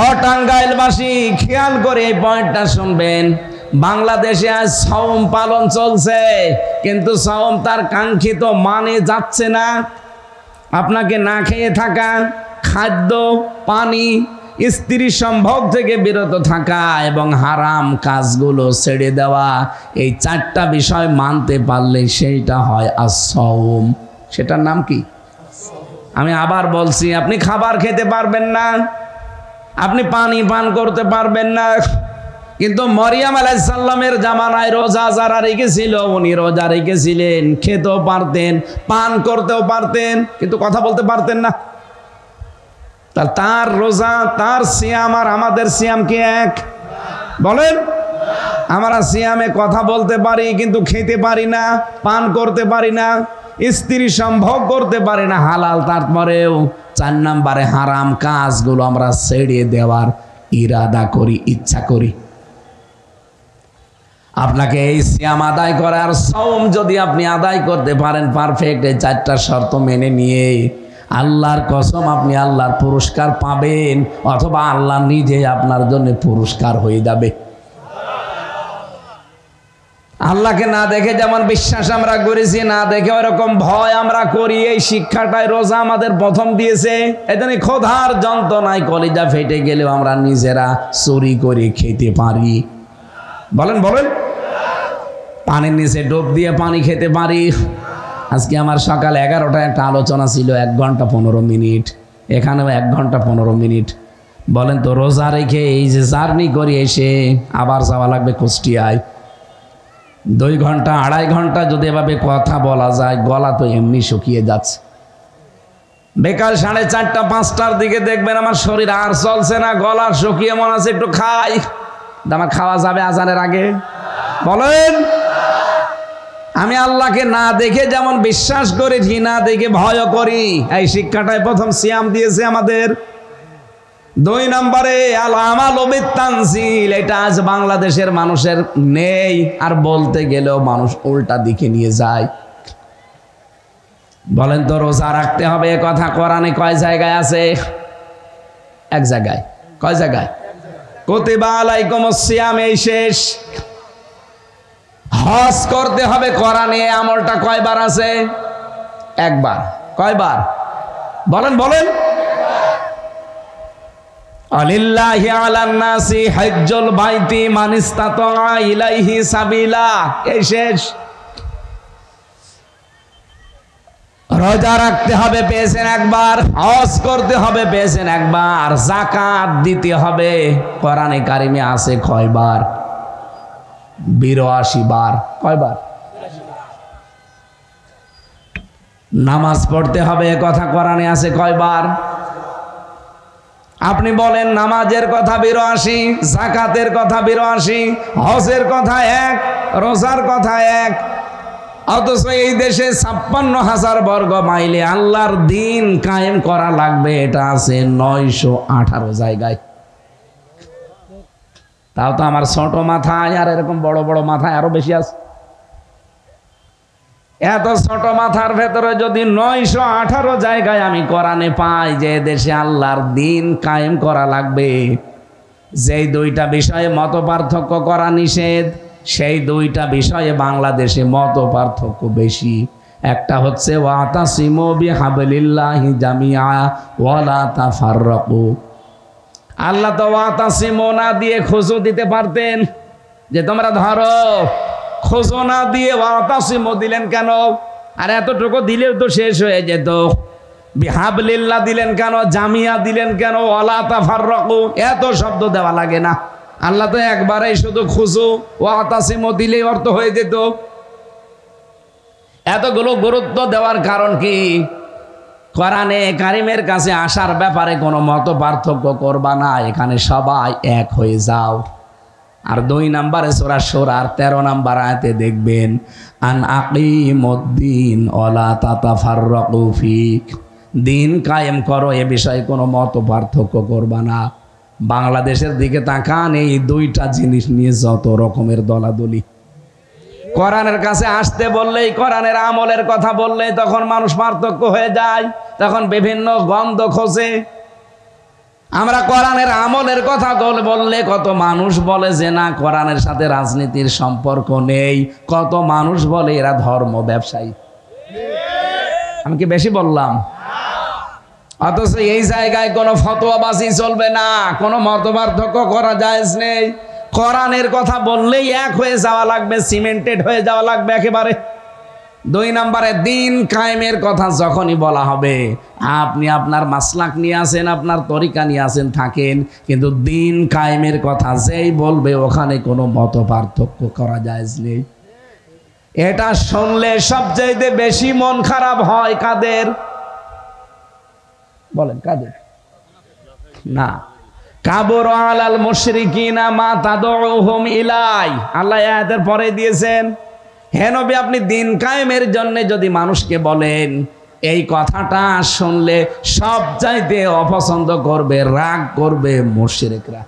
ও টাঙ্গাইলবাসী, খেয়াল করে এই পয়েন্টটা শুনবেন। বাংলাদেশে আজ সাওম পালন চলছে, কিন্তু সাওম তার কাঙ্ক্ষিত মানে যাচ্ছে না। আপনাকে না খেয়ে থাকা, খাদ্য, পানি, স্ত্রী সম্ভোগ থেকে বিরত থাকা এবং হারাম কাজগুলো ছেড়ে দেওয়া, এই চারটা বিষয় মানতে পারলে সেইটা হয় আস-সাওম। সেটার নাম কি? আমি আবার বলছি, আপনি খাবার খেতে পারবেন না, আপনি পানি পান করতে পারবেন না, কিন্তু মরিয়ম আলাইহিস সালামের জামানায় রোজা যারা রেখেছিল, উনি রোজা রেখেছিলেন, খেতেও পারতেন, পান করতেও পারতেন, কিন্তু কথা বলতে পারতেন না। তার রোজা, তার সিয়াম আর আমাদের সিয়াম কি এক? বলেন। আমরা সিয়ামে কথা বলতে পারি, কিন্তু খেতে পারি না, পান করতে পারি না, স্ত্রী সম্ভোগ করতে পারি না হালাল, তারপরেও 4 নম্বরে হারাম কাজগুলো আমরা ছেড়ে দেওয়ার ইরাদা করি, ইচ্ছা করি। আপনাকে এই সিয়াম আদায় করার সাওম যদি আপনি আদায় করতে পারেন পারফেক্ট, এই 4টা শর্ত মেনে নিয়ে, আল্লাহর কসম আপনি আল্লাহর পুরস্কার পাবেন, অথবা আল্লাহ নিজে আপনার জন্য পুরস্কার হয়ে যাবে। আল্লাহকে না দেখে যেমন বিশ্বাস আমরা করেছি, না দেখে ওরকম ভয় আমরা করি। এই শিক্ষাটাই রোজা আমাদের প্রথম দিয়েছে। এজন্য ক্ষুধার যন্ত্রণায় কলিজা ফেটে গেলেও আমরা নিজেরা চুরি করে খেতে পারি। বলেন বলেন। পানির নিচে ডুব দিয়ে পানি খেতে পারি। আজকে আমার সকাল 11টায় একটা আলোচনা ছিল, 1 ঘন্টা 15 মিনিট, এখানেও 1 ঘন্টা 15 মিনিট। বলেন তো, রোজা রেখে এই যে জার্নি করি, এসে আবার যাওয়া লাগবে কুষ্টিয়ায়, 2 ঘন্টা 2.5 ঘন্টা যদি এভাবে কথা বলা যায়, গলা তো এমনি শুকিয়ে যাচ্ছে। বিকাল 4:30 5টার দিকে দেখবেন আমার শরীর আর চলছে না, গলা শুকিয়ে মনে আছে একটু খাই। আমার খাওয়া যাবে আজানের আগে? বলেন। আমি আল্লাহকে না দেখে যেমন বিশ্বাস করি, না দেখে ভয় করি। এই শিক্ষাটাই প্রথম সিয়াম দিয়েছে আমাদের। 2 নম্বরে আল আমাল বিত্তানজিল, এটা আজ বাংলাদেশের মানুষের নেই, আর বলতে গেলেও মানুষ উল্টা দিকে নিয়ে যায়। বলেন তো, রোজা রাখতে হবে এ কথা কোরআনে কয় জায়গায় আছে? 1 জায়গায়। কয় জায়গায়? কুতিবা আলাইকুমুস সিয়াম, এই শেষ। হজ করতে হবে কোরআনে, আমলটা কয়বার আছে? 1 বার। কয়বার? বলেন বলেন। আলিল্লাহি আলান নাসি হজ্জুল বাইতি মান ইসতাতা ইলাইহি সাবিলা, এই শেষ। রোজা রাখতে হবে, পেয়েছেন 1 বার। হজ করতে হবে, পেয়েছেন 1 বার। যাকাত দিতে হবে, কোরআনে কারিমে আছে কয়বার? 82 বার। কয়বার? নামাজ পড়তে হবে এ কথা কোরআনে আছে কয়বার? আপনি বলেন, নামাজের কথা 82, যাকাতের কথা 82, হজের কথা 1, রোজার কথা 1। অথচ এই দেশে 56,000 বর্গ মাইলে আল্লাহর দিন কায়েম করা লাগবে, এটা আছে 918 জায়গায়। তাও তো আমার ছোট মাথায়, আর এরকম বড় বড় মাথায় আরো বেশি আছে। এত ছোট মাথার ভেতরে যদি 918 জায়গায় আমি কোরআনে পাই যে দেশে আল্লাহর দিন কায়েম করা লাগবে, যেই 2টা বিষয়ে মত পার্থক্য করা নিষেধ, সেই 2টা বিষয়ে বাংলাদেশে মত পার্থক্য বেশি। একটা হচ্ছে ওয়াতাসিমু বিহাবলিল্লাহি জামিআ ওয়ালা তাফাররাকু। আল্লাহ তো ওয়াতাসিমু না দিয়ে খুশু দিতে পারতেন, যে তোমরা ধরো। খুশু না দিয়ে ওয়াতাসিমু দিলেন কেন? আর এতটুকু দিলেও তো শেষ হয়ে যেত। বিহাবলিল্লাহ দিলেন কেন? জামিয়া দিলেন কেন? ওয়ালা তাফাররাকু, এত শব্দ দেওয়া লাগে না। আল্লাহ তো একবারেই শুধু খুশু ওয়াতাসিমু দিলেই অর্থ হয়ে যেত। এতগুলো গুরুত্ব দেওয়ার কারণ কি? কোরআনে কারিমের কাছে আসার ব্যাপারে কোনো মত পার্থক্য করবা না, এখানে সবাই এক হয়ে যাও। আর 2 নম্বরে সূরা শূরার 13 নম্বর আয়াতে দেখবেন আন আকিমুদ্দিন ওয়ালা তাতাফাররাকু ফিক, দিন কায়েম করো, এ বিষয়ে কোনো মত পার্থক্য করবা না। বাংলাদেশের দিকে তাকান, এই 2টা জিনিস নিয়ে যত রকমের দলাদলি। কোরআনের কাছে আসতে বললেই, কোরআনের আমলের কথা বললেই তখন মানুষ পার্থক্য হয়ে যায়, তখন বিভিন্ন গন্ধ খোঁজে। আমরা কোরআনের আমলের কথা বললে কত মানুষ বলে যে না, কোরআনের সাথে রাজনীতির সম্পর্ক নেই। কত মানুষ বলে এরা ধর্ম ব্যবসায়ী। আমি কি বেশি বললাম? অথচ এই জায়গায় কোনো ফতোয়াবাজি চলবে না, কোনো মতপার্থক্য করা জায়েজ নেই। কোরআনের কথা বললেই এক হয়ে যাওয়া লাগবে, সিমেন্টেড হয়ে যাওয়া লাগবে একেবারে। 2 নম্বরে দিন কায়েমের কথা যখনই বলা হবে, আপনি আপনার মাসলাক নিয়ে আসেন, আপনার তরিকা নিয়ে আসেন থাকেন, কিন্তু দিন কায়েমের কথা যেই বলবে ওখানে কোনো মত পার্থক্য করা জায়েজ নেই। এটা শুনলে সবচেয়ে বেশি মন খারাপ হয় কাদের? বলেন কাদের? না, কাবুর আলাল মুশরিকিনা মা তাদউহুম ইলাই, আল্লাহ আয়াতের পরে দিয়েছেন, হে নবী আপনি দিন কায়েমের জন্য যদি মানুষকে বলেন, এই কথাটা শুনলে সবচাইতে অপছন্দ করবে, রাগ করবে মুশরিকরা।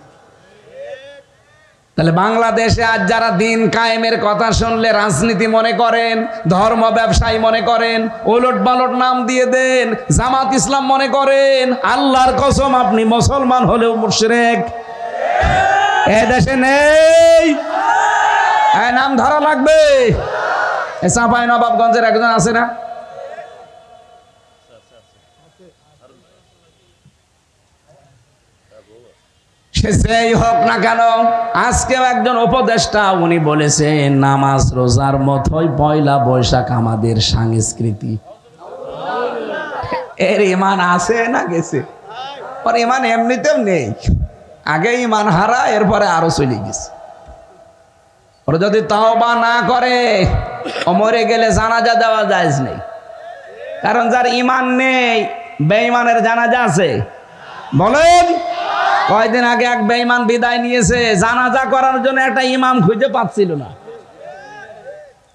তাহলে বাংলাদেশে আজ যারা দিন কায়েমের কথা শুনলে রাজনীতি মনে করেন, ধর্ম ব্যবসায়ী মনে করেন, ওলট পালট নাম দিয়ে দেন, জামাত ইসলাম মনে করেন, আল্লাহর কসম আপনি মুসলমান হলেও মুশরিক। এ দেশে নেই, নাম ধরা লাগবে। চাঁপাই নবাবগঞ্জের একজন আছে না, সে যেই হোক না কেন, আজকেও একজন উপদেষ্টা উনি বলেছেন নামাজ রোজার মতোই 1 বৈশাখ আমাদের সংস্কৃতি। এর ইমান আছে না গেছে? আর ইমান এমনিতেও নেই, আগে ইমান হারা, এরপরে আরো চলে গেছে। ওরা যদি তাওবা না করে ও মরে গেলে জানাজা দেওয়া জায়েজ নেই, কারণ যার ইমান নেই বেঈমানের জানাজা আছে। বলেন, কয়দিন আগে এক বেঈমান বিদায় নিয়েছে, জানাজা করার জন্য একটা ইমাম খুঁজে পাচ্ছিল না।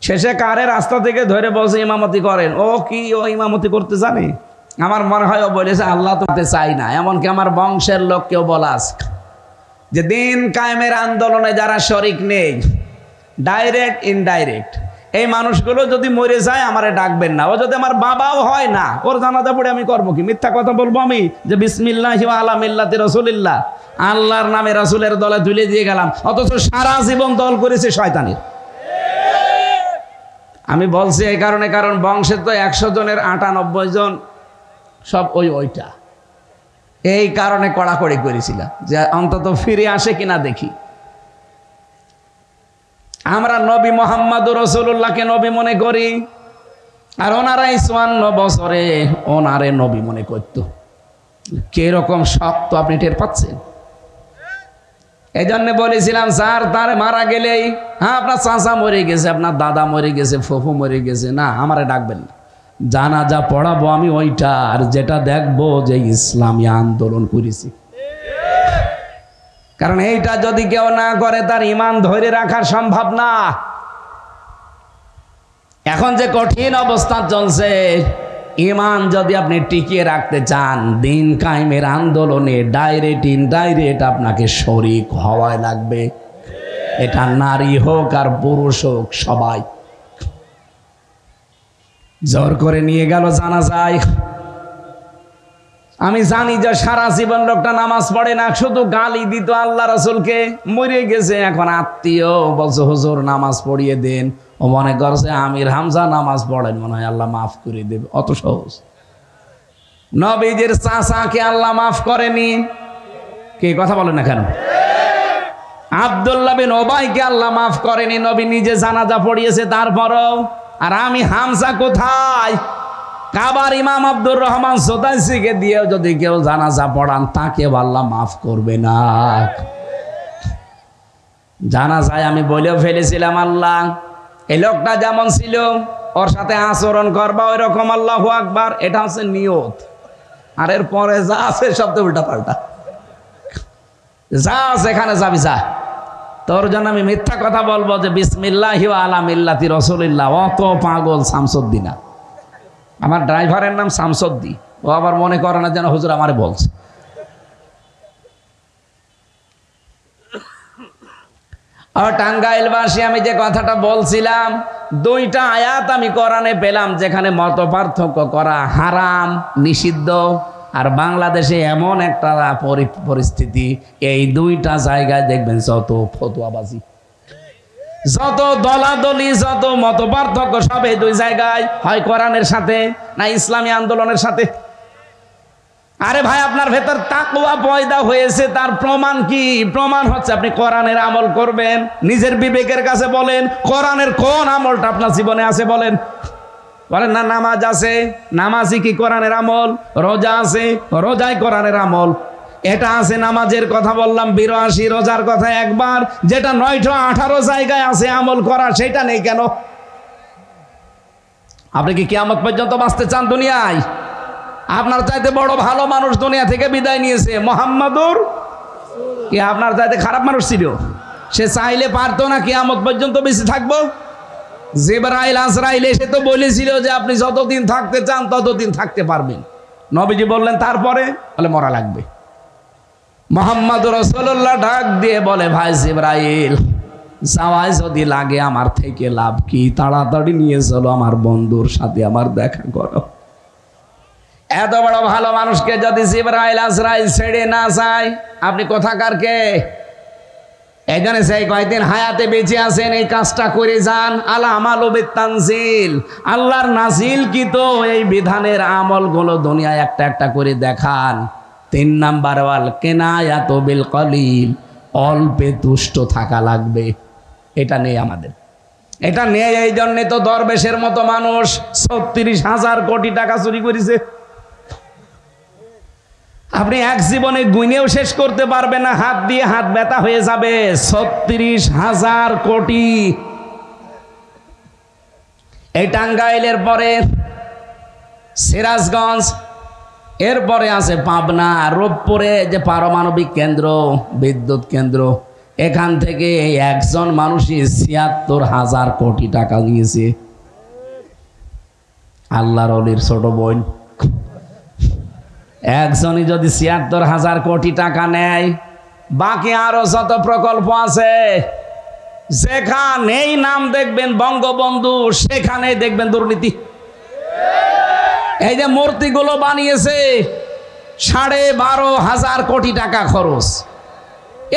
শেষে কারে রাস্তা থেকে ধরে বসে ইমামতি করেন। ও কি ও ইমামতি করতে জানে? আমার মনে হয় ও বলেছে আল্লাহ তোকে চাই না। এমনকি আমার বংশের লোক কেউ বলাস যে দিন কায়েমের আন্দোলনে যারা শরিক নেই, ডাইরেক্ট ইনডাইরেক্ট, এই মানুষগুলো যদি মরে যায় আমারে ডাকবেন না। ও যদি আমার বাবাও হয় না, ওর জানাজা পড়ে আমি করবো কি? মিথ্যা কথা বলবো আমি যে বিসমিল্লাহি ওয়া আলা মিল্লাতি রাসূলিল্লাহ, আল্লাহর নামে রাসূলের দলে তুলে দিয়ে গেলাম, অথচ সারা জীবন দল করেছে শয়তানের। আমি বলছি এই কারণে, কারণ বংশের তো 100 জনের 98 জন সব ওইটা। এই কারণে কড়াকড়ি করেছিলাম যে অন্তত ফিরে আসে কিনা দেখি। আমরা নবী মুহাম্মদুর রাসূলুল্লাহকে নবী মনে করি, আর ওনারা 54 বছরে ওনারে নবী মনে করত। কিরকম শক্ত আপনি টের পাচ্ছেন? এই জন্য বলেছিলাম স্যার তার মারা গেলেই, হ্যাঁ আপনার চাচা মরে গেছে, আপনার দাদা মরে গেছে, ফুফু মরে গেছে, না আমারে ডাকবেন না। জানাজা পড়াবো আমি ওইটা, আর যেটা দেখবো যে ইসলামী আন্দোলন করেছি। কারণ এইটা যদি কেউ না করে তার ঈমান ধরে রাখা সম্ভব না। এখন যে কঠিন অবস্থা চলছে, ঈমান যদি আপনি টিকিয়ে রাখতে চান, দিন কায়েমের আন্দোলনে ডাইরেক্ট ইনডাইরেক্ট আপনাকে শরীক হওয়াই লাগবে। এটা নারী হোক আর পুরুষ হোক, সবাই। জোর করে নিয়ে গেল জানাজায়। আমি জানি যে সারা জীবন লোকটা নামাজ পড়ে না, শুধু গালি দিত আল্লাহ রাসূলকে, মরে গেছে। এখন আত্মীয় বলছে হুজুর নামাজ পড়িয়ে দেন, ও মনে করছে আমির হামজা নামাজ পড়েন, মনে হয় আল্লাহ মাফ করে দেবে। অত সহজ? নবীজির চাচাকে আল্লাহ মাফ করেনি, কে কথা বলে না কেন? আব্দুল্লাহ বিন ওবাইকে আল্লাহ মাফ করেনি, নবী নিজে জানাজা পড়িয়েছে তারপরও। আর আমি হামজা কোথায়? কাবার ইমাম আব্দুর রহমান সোদাইসিকে দিয়েও যদি কেউ জানাজা পড়ান, তাকে আল্লাহ মাফ করবে না। জানাজায় আমি বলেও ফেলেছিলাম, আল্লাহ এই লোকটা যেমন ছিল ওর সাথে আচরণ করবা ওই রকম, আল্লাহু আকবার। এটা হচ্ছে নিয়ত, আর এর পরে যা আছে সব তো উল্টা পাল্টা। যা আছে এখানে যাবি যা, তোর জন্য আমি মিথ্যা কথা বলবো যে বিসমিল্লাহি ওয়া আলা মিল্লাতি রাসূলিল্লাহ? অত পাগল শামসুদ্দিনা। আমার ড্রাইভারের নাম শামসুদ্দি, ও আবার মনে করে না যেন হুজুর আমারে বলছে। আর টাঙ্গাইলবাসী, আমি যে কথাটা বলছিলাম, দুইটা আয়াত আমি কোরআনে পেলাম যেখানে মত পার্থক্য করা হারাম, নিষিদ্ধ। আর বাংলাদেশে এমন একটা পরিস্থিতি, এই দুইটা জায়গায় দেখবেন যত ফতোয়াবাজি, যত দলাদলি, যত মত পার্থক্য, সব এই দুই জায়গায়, হয় কোরআনের সাথে না ইসলামী আন্দোলনের সাথে। আরে ভাই, আপনার ভেতর তাকওয়া পয়দা হয়েছে, তার প্রমাণ কি? প্রমাণ হচ্ছে আপনি কোরআনের আমল করবেন। নিজের বিবেকের কাছে বলেন, কোরআনের কোন আমলটা আপনার জীবনে আছে বলেন। বলেন না নামাজ আছে, নামাজই কি কোরআনের আমল? রোজা আছে, রোজাই কোরআনের আমল। এটা আছে, নামাজের কথা বললাম 82, রোজার কথা একবার, যেটা 918 জায়গায় আছে আমল করা, সেটা নেই কেন? আপনি কি কিয়ামত পর্যন্ত বাঁচতে চান দুনিয়ায়? আপনার চাইতে বড় ভালো মানুষ দুনিয়া থেকে বিদায় নিয়েছে, মুহাম্মাদুর। কি আপনার চাইতে খারাপ মানুষ ছিল? সে চাইলে পারতো না কিয়ামত পর্যন্ত বেঁচে থাকবো? জিবরাইল আজরাইল এসে তো বলেছিল যে আপনি যতদিন থাকতে চান ততদিন থাকতে পারবেন। নবীজি বললেন তারপরে? বলে মরা লাগবে। মুহাম্মাদুর রাসূলুল্লাহ ডাক দিয়ে বলে, ভাই জিবরাইল, যাওয়ায় যদি লাগে আমার থেকে লাভ কি? তাড়াতাড়ি নিয়ে চলো, আমার বন্ধুর সাথে আমার দেখা করো। এত বড় ভালো মানুষকে যদি জিবরাইল আজরাইল ছেড়ে না যায়, আপনি কোথাকার কে? এই জন্য সেই কয়েকদিন হায়াতে বেঁচে আছেন, এই কাজটা করে যান। আলা আমালু বিতানজিল, আল্লাহর নাজিল কি তো এই বিধানের আমলগুলো দুনিয়ায় একটা একটা করে দেখান। 3 নাম্বার ওয়াল কিনায়াতু বিল কলিল, অল্পে তুষ্ট থাকা লাগবে। এটা নেই আমাদের, এটা নেই। এই জন্যে তো দরবেশের মতো মানুষ 36,000 কোটি টাকা চুরি করেছে। আপনি এক জীবনে গুনেও শেষ করতে পারবেন না, হাত দিয়ে হাত ব্যথা হয়ে যাবে। 36,000 কোটি। এই টাঙ্গাইলের পরে সিরাজগঞ্জ, এরপরে আছে পাবনা, রূপপুরে যে পারমাণবিক কেন্দ্র, বিদ্যুৎ কেন্দ্র, এখান থেকে একজন মানুষই 76,000 কোটি টাকা নিয়েছে। আল্লাহর ওলির ছোট বোন একজনই যদি 76,000 কোটি টাকা নেয়, বাকি আরো যত প্রকল্প আছে, যেখানেই নাম দেখবেন বঙ্গবন্ধু, সেখানেই দেখবেন দুর্নীতি। এই যে মূর্তিগুলো বানিয়েছে, 12,500 কোটি টাকা খরচ।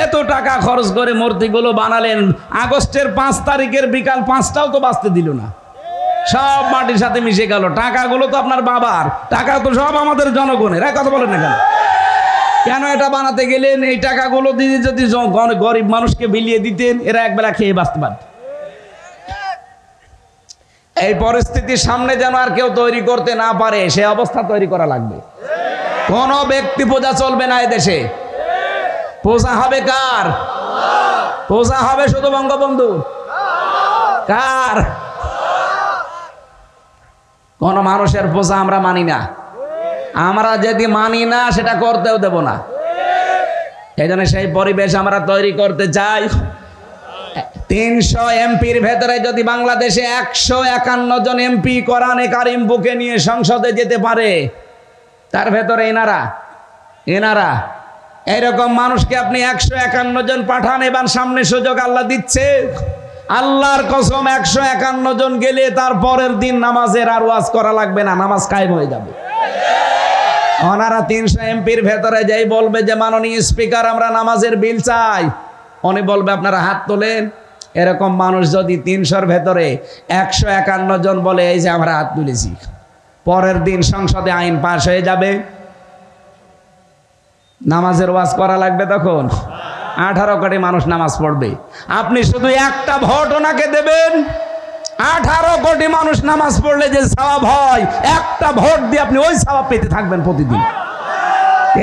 এত টাকা খরচ করে মূর্তিগুলো বানালেন, আগস্টের 5 তারিখের বিকাল 5টাও তো বাঁচতে দিল না, সব মাটির সাথে মিশে গেল। টাকাগুলো তো আপনার বাবার টাকা, তো সব আমাদের জনগণের। কথা বলেন না কেন? কেন এটা বানাতে গেলেন? এই টাকাগুলো দিয়ে যদি গরিব মানুষকে বিলিয়ে দিতেন, এরা একবেলা খেয়ে বাঁচতে পারত। এই পরিস্থিতির সামনে যেন আর কেউ তৈরি করতে না পারে, সে অবস্থা তৈরি করা লাগবে। কোন ব্যক্তি পূজা চলবে না এদেশে। পূজা হবে কার? পূজা হবে শুধু বঙ্গবন্ধু। কার? কোন মানুষের পূজা আমরা মানি না। আমরা যদি মানি না, সেটা করতেও দেব না। এই জন্য সেই পরিবেশ আমরা তৈরি করতে চাই। 300 এমপির ভেতরে যদি বাংলাদেশে 151 জন এমপি কোরআনে কারিম বুকে নিয়ে সংসদে যেতে পারে, তার ভেতরে এনারা এরকম মানুষকে আপনি 151 জন পাঠান। এবার সামনে সুযোগ আল্লাহ দিচ্ছে। আল্লাহর কসম, 151 জন গেলে তার পরের দিন নামাজের আর ওয়াজ করা লাগবে না, নামাজ কায়েম হয়ে যাবে। ওনারা 300 এমপির ভেতরে যাই বলবে যে মাননীয় স্পিকার, আমরা নামাজের বিল চাই, উনি বলবে আপনারা হাত তোলেন। এরকম মানুষ যদি 300-র ভেতরে 151 জন বলে এই যে আমরা হাত তুলেছি, পরের দিন সংসদে আইন পাশ হয়ে যাবে, নামাজের ওয়াজ করা লাগবে। তখন 18 কোটি মানুষ নামাজ পড়বে। আপনি শুধু একটা ভোট ওনাকে দেবেন, 18 কোটি মানুষ নামাজ পড়লে যে সওয়াব হয়, একটা ভোট দিয়ে আপনি ওই সওয়াব পেতে থাকবেন প্রতিদিন।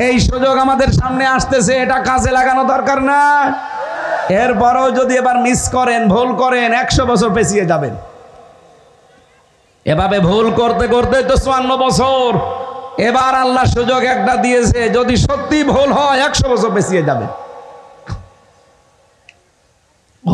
এই সুযোগ আমাদের সামনে আসতেছে, এটা কাজে লাগানো দরকার না? এরপরেও যদি এবার মিস করেন, ভুল করেন, 100 বছর পেছিয়ে যাবেন। এভাবে ভুল করতে করতে তো 54 বছর। এবার আল্লাহ সুযোগ একটা দিয়েছে, যদি সত্যি ভুল হয় 100 বছর পেছিয়ে যাবে।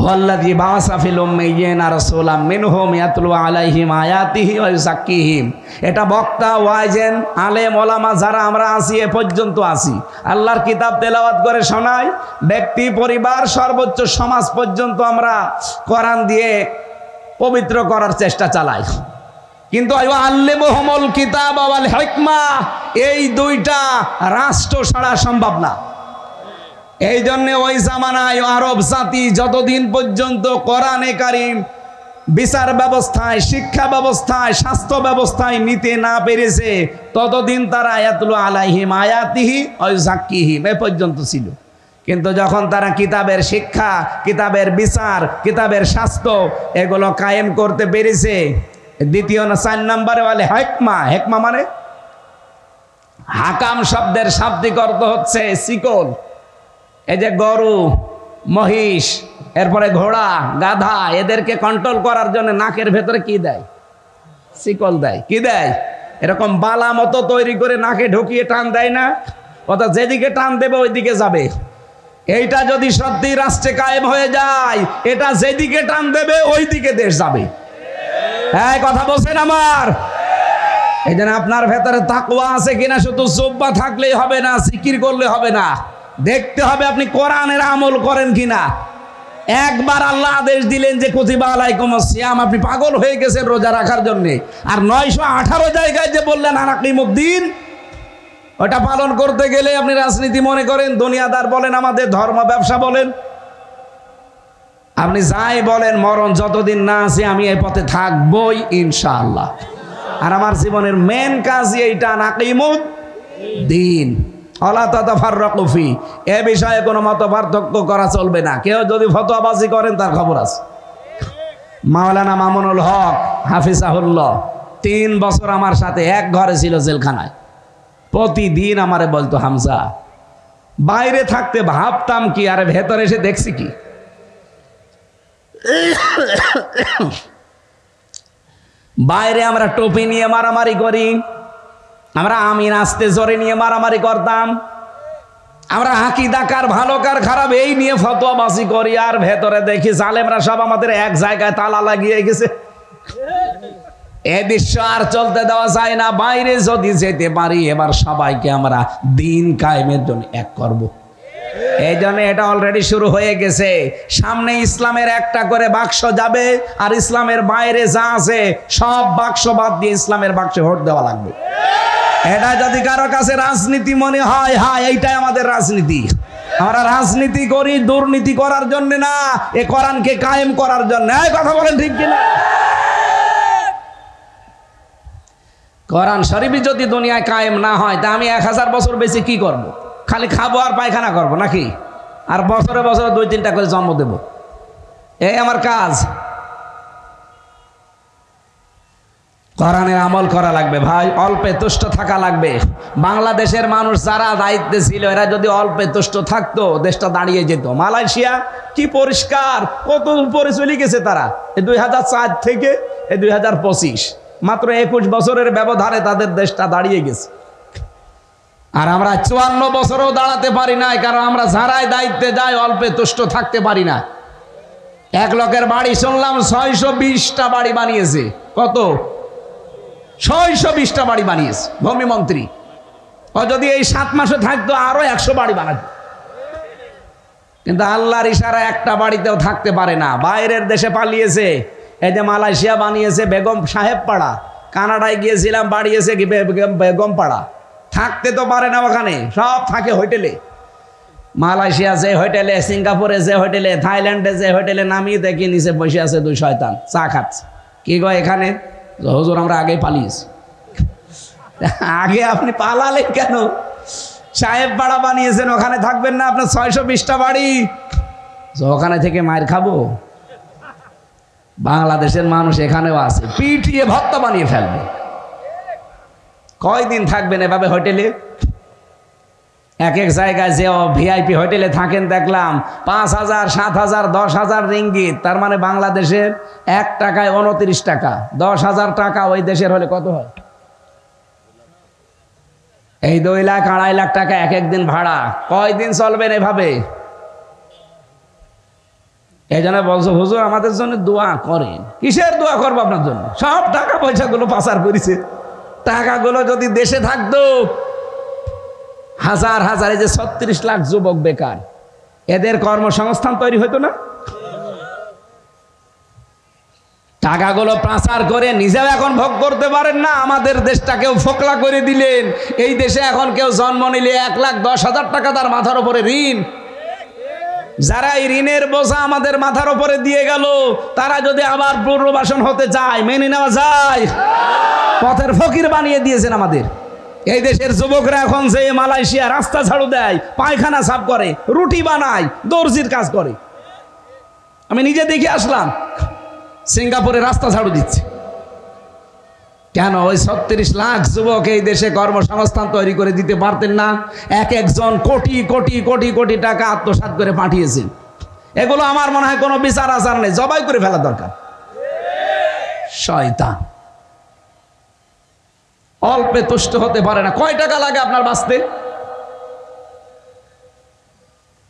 ওয়াল্লাযী বাআসা ফিল উম্মিয়্যিনা রাসূলাম মিনহুম ইয়াতলু আলাইহিম আয়াতিহি ওয়া ইউযাক্কিহিম। এটা বক্তা, ওয়াইজেন, আলেম, ওলামা যারা আমরা আছি, এ পর্যন্ত আছি, আল্লাহর কিতাব তেলাওয়াত করে শোনাই। ব্যক্তি, পরিবার, সর্বোচ্চ সমাজ পর্যন্ত আমরা কোরআন দিয়ে পবিত্র করার চেষ্টা চালাই। কিন্তু আল্লিমুহুমুল কিতাব ওয়াল হিকমা, এই দুইটা রাষ্ট্র ছাড়া সম্ভব না। এই জন্য ওই জামানায় আরব জাতি যতদিন পর্যন্ত কোরআনে কারীম বিচার ব্যবস্থায়, শিক্ষা ব্যবস্থায়, স্বাস্থ্য ব্যবস্থায় নিতে না পেরেছে, ততদিন তারা ইয়াতলু আলাইহিম আয়াতিহি ওয়া ইউযাক্কিহিম এ পর্যন্ত ছিল। কিন্তু যখন তারা কিতাবের শিক্ষা, কিতাবের বিচার, কিতাবের স্বাস্থ্য এগুলো কায়েম করতে পেরেছে, দ্বিতীয় না 4 নম্বরে বলে হিকমা। হিকমা মানে হাকাম শব্দের শাব্দিক অর্থ হচ্ছে শিকল। এই যে গরু, মহিষ, এরপরে ঘোড়া, গাধা, এদেরকে কন্ট্রোল করার জন্য নাকের ভেতরে কি দেয়? শিকল দেয়। কি দেয়? এরকম বালা মতো তৈরি করে নাকে ঢুকিয়ে টান দেয় না? অর্থাৎ যেদিকে টান দেবে ওইদিকে যাবে। এইটা যদি সত্যি রাষ্ট্রে কায়েম হয়ে যায়, এটা যেদিকে টান দেবে ওইদিকে দেশ যাবে। হ্যাঁ, কথা বলছেন আমার? এই জন্য আপনার ভেতরে তাকওয়া আছে কিনা শুধু জুব্বা থাকলেই হবে না, জিকির করলে হবে না, দেখতে হবে আপনি কোরআনের আমল করেন কিনা। একবার আল্লাহ আদেশ দিলেন যে কুতিবা আলাইকুমুস সিয়াম, আপনি পাগল হয়ে গেছেন রোজা রাখার জন্য। আর 918 জায়গায় যে বললেন আনাকিমুদ্দিন, ওটা পালন করতে গেলে আপনি রাজনীতি মনে করেন, দুনিয়াদার বলেন, আমাদের ধর্ম ব্যবসা বলেন, আপনি যাই বলেন, মরণ যতদিন না আছে আমি এই পথে থাকবই ইনশাআল্লাহ। আর আমার জীবনের মেন কাজই এইটা, আনাকিমুদ্দিন ওয়ালা তাতাফাররাকু ফি। এ বিষয়ে কোনো মত পার্থক্য করা চলবে না। কেউ যদি ফতোয়াবাজি করেন তার খবর আছে। মাওলানা মামুনুল হক হাফিজাহুল্লাহ 3 বছর আমার সাথে এক ঘরে ছিল জেলখানায়। প্রতিদিন আমারে বলতো, হামজা, বাইরে থাকতে ভাবতাম কি, আর ভেতরে এসে দেখছি কি। বাইরে আমরা টুপি নিয়ে মারামারি করি, আমরা আমিন আস্তে জোরে নিয়ে মারামারি করতাম, আমরা আকীদা কার ভালো কার খারাপ এই নিয়ে ফতোয়াবাজি করি, আর ভেতরে দেখি জালেমরা সব আমাদের এক জায়গায় তালা লাগিয়ে গেছে। এ দৃশ্য আর চলতে দেওয়া যায় না। বাইরে যদি যেতে পারি, এবার সবাইকে আমরা দিন কায়েমের জন্য এক করব। এই জন্য এটা অলরেডি শুরু হয়ে গেছে। সামনে ইসলামের একটা করে বাক্স যাবে, আর ইসলামের বাইরে যা আছে সব বাক্স বাদ দিয়ে ইসলামের বাক্সে ভোট দেওয়া লাগবে। এটা যদি কারো কাছে রাজনীতি মনে হয়, হ্যাঁ এইটাই আমাদের রাজনীতি। আমরা রাজনীতি করি দুর্নীতি করার জন্য না, এ কোরআনকে কায়েম করার জন্য। এই কথা বলেন ঠিক কিনা? কোরআন শরীফই যদি দুনিয়ায় কায়েম না হয়, তা আমি 1000 বছর বেশি কি করব? খালি খাবো আর পায়খানা করব নাকি? আর বছরে বছরে 2-3টা করে জন্ম দেব, এই আমার কাজ। কোরআনের আমল করা লাগবে ভাই, অল্পে তুষ্ট থাকা লাগবে। বাংলাদেশের মানুষ যারা দায়িত্বে ছিল, এরা যদি অল্পে তুষ্ট থাকতো, দেশটা দাঁড়িয়ে যেত। মালয়েশিয়া কি পরিষ্কার, কত উপরে চলে গেছে তারা। 2004 থেকে 2025, মাত্র 21 বছরের ব্যবধানে তাদের দেশটা দাঁড়িয়ে গেছে। আর আমরা 54 বছরেও দাঁড়াতে পারি না, কারণ আমরা যারাই দায়িত্বে যাই অল্পে তুষ্ট থাকতে পারি না। এক লোকের বাড়ি শুনলাম 620টা বাড়ি বানিয়েছে। কত? 620টা বাড়ি বানিয়েছে ভূমি মন্ত্রী। ও যদি এই 7 মাসে থাকতো আরো 100 বাড়ি বানাতো। কিন্তু আল্লাহর ইশারা একটা বাড়িতেও থাকতে পারে না, বাইরের দেশে পালিয়েছে। এই যে মালয়েশিয়া বানিয়েছে বেগম সাহেব পাড়া, কানাডায় গিয়েছিলাম, বাড়িয়েছে বেগম পাড়া। থাকতে তো পারে না ওখানে, সব থাকে হোটেলে। মালয়েশিয়া যে হোটেলে, সিঙ্গাপুরে যে হোটেলে, থাইল্যান্ডে যে হোটেলে, নামিয়ে দেখি নিচে বসে আছে 2 শয়তান চা খাচ্ছে। কি গো এখানে? হুজুর আমরা আগে পালিয়েছি। আগে আপনি পালালেন কেন? সাহেব পাড়া বানিয়েছেন, ওখানে থাকবেন না? আপনার 620টা বাড়ি, ওখানে থেকে মায়ের খাবো? বাংলাদেশের মানুষ এখানেও আছে, পিটিয়ে ভর্তা বানিয়ে ফেলবে। কয়দিন থাকবেন এভাবে হোটেলে? এক এক জায়গায় যে ভিআইপি হোটেলে থাকেন দেখলাম 5,000, 7,000, 10,000 রিঙ্গিত। তার মানে বাংলাদেশের 1 টাকায় 29 টাকা। 10,000 টাকা ওই দেশের হলে কত হয়? এই 2 লাখ 2.5 লাখ টাকা এক এক দিন ভাড়া। কয়দিন চলবেন এভাবে? এই জন্য বলছো হুজুর আমাদের জন্য দোয়া করেন। কিসের দোয়া করবো আপনার জন্য? সব টাকা পয়সাগুলো পাচার করেছে। টাকাগুলো যদি দেশে থাকতো, হাজার হাজার, এই যে 36 লাখ যুবক বেকার, এদের কর্মসংস্থান তৈরি হতো না? টাকাগুলো পাচার করে নিজেও এখন ভোগ করতে পারেন না, আমাদের দেশটাকেও ফোকলা করে দিলেন। এই দেশে এখন কেউ জন্ম নিলে 1,10,000 টাকা তার মাথার উপরে ঋণ। যারা এই ঋণের বোঝা আমাদের মাথার উপরে দিয়ে গেল, তারা যদি আবার পুনর্বাসন হতে চায়, মেনে নেওয়া যায়? পথের ফকির বানিয়ে দিয়েছেন আমাদের। এই দেশের যুবকরা এখন যে মালয়েশিয়া রাস্তা ঝাড়ু দেয়, পায়খানা সাফ করে, রুটি বানায়, দর্জির কাজ করে। আমি নিজে দেখে আসলাম, সিঙ্গাপুরে রাস্তা ঝাড়ু দিচ্ছে। কেন? ওই 36 লাখ যুবক এই দেশে কর্মসংস্থান তৈরি করে দিতে পারতেন না? এক একজন কোটি কোটি কোটি কোটি টাকা আত্মসাৎ করে পাঠিয়েছেন। এগুলো আমার মনে হয় কোনো বিচার আচার নেই, জবাই করে ফেলা দরকার। শয়তান অল্পে তুষ্ট হতে পারে না। কয় টাকা লাগে আপনার বাঁচতে?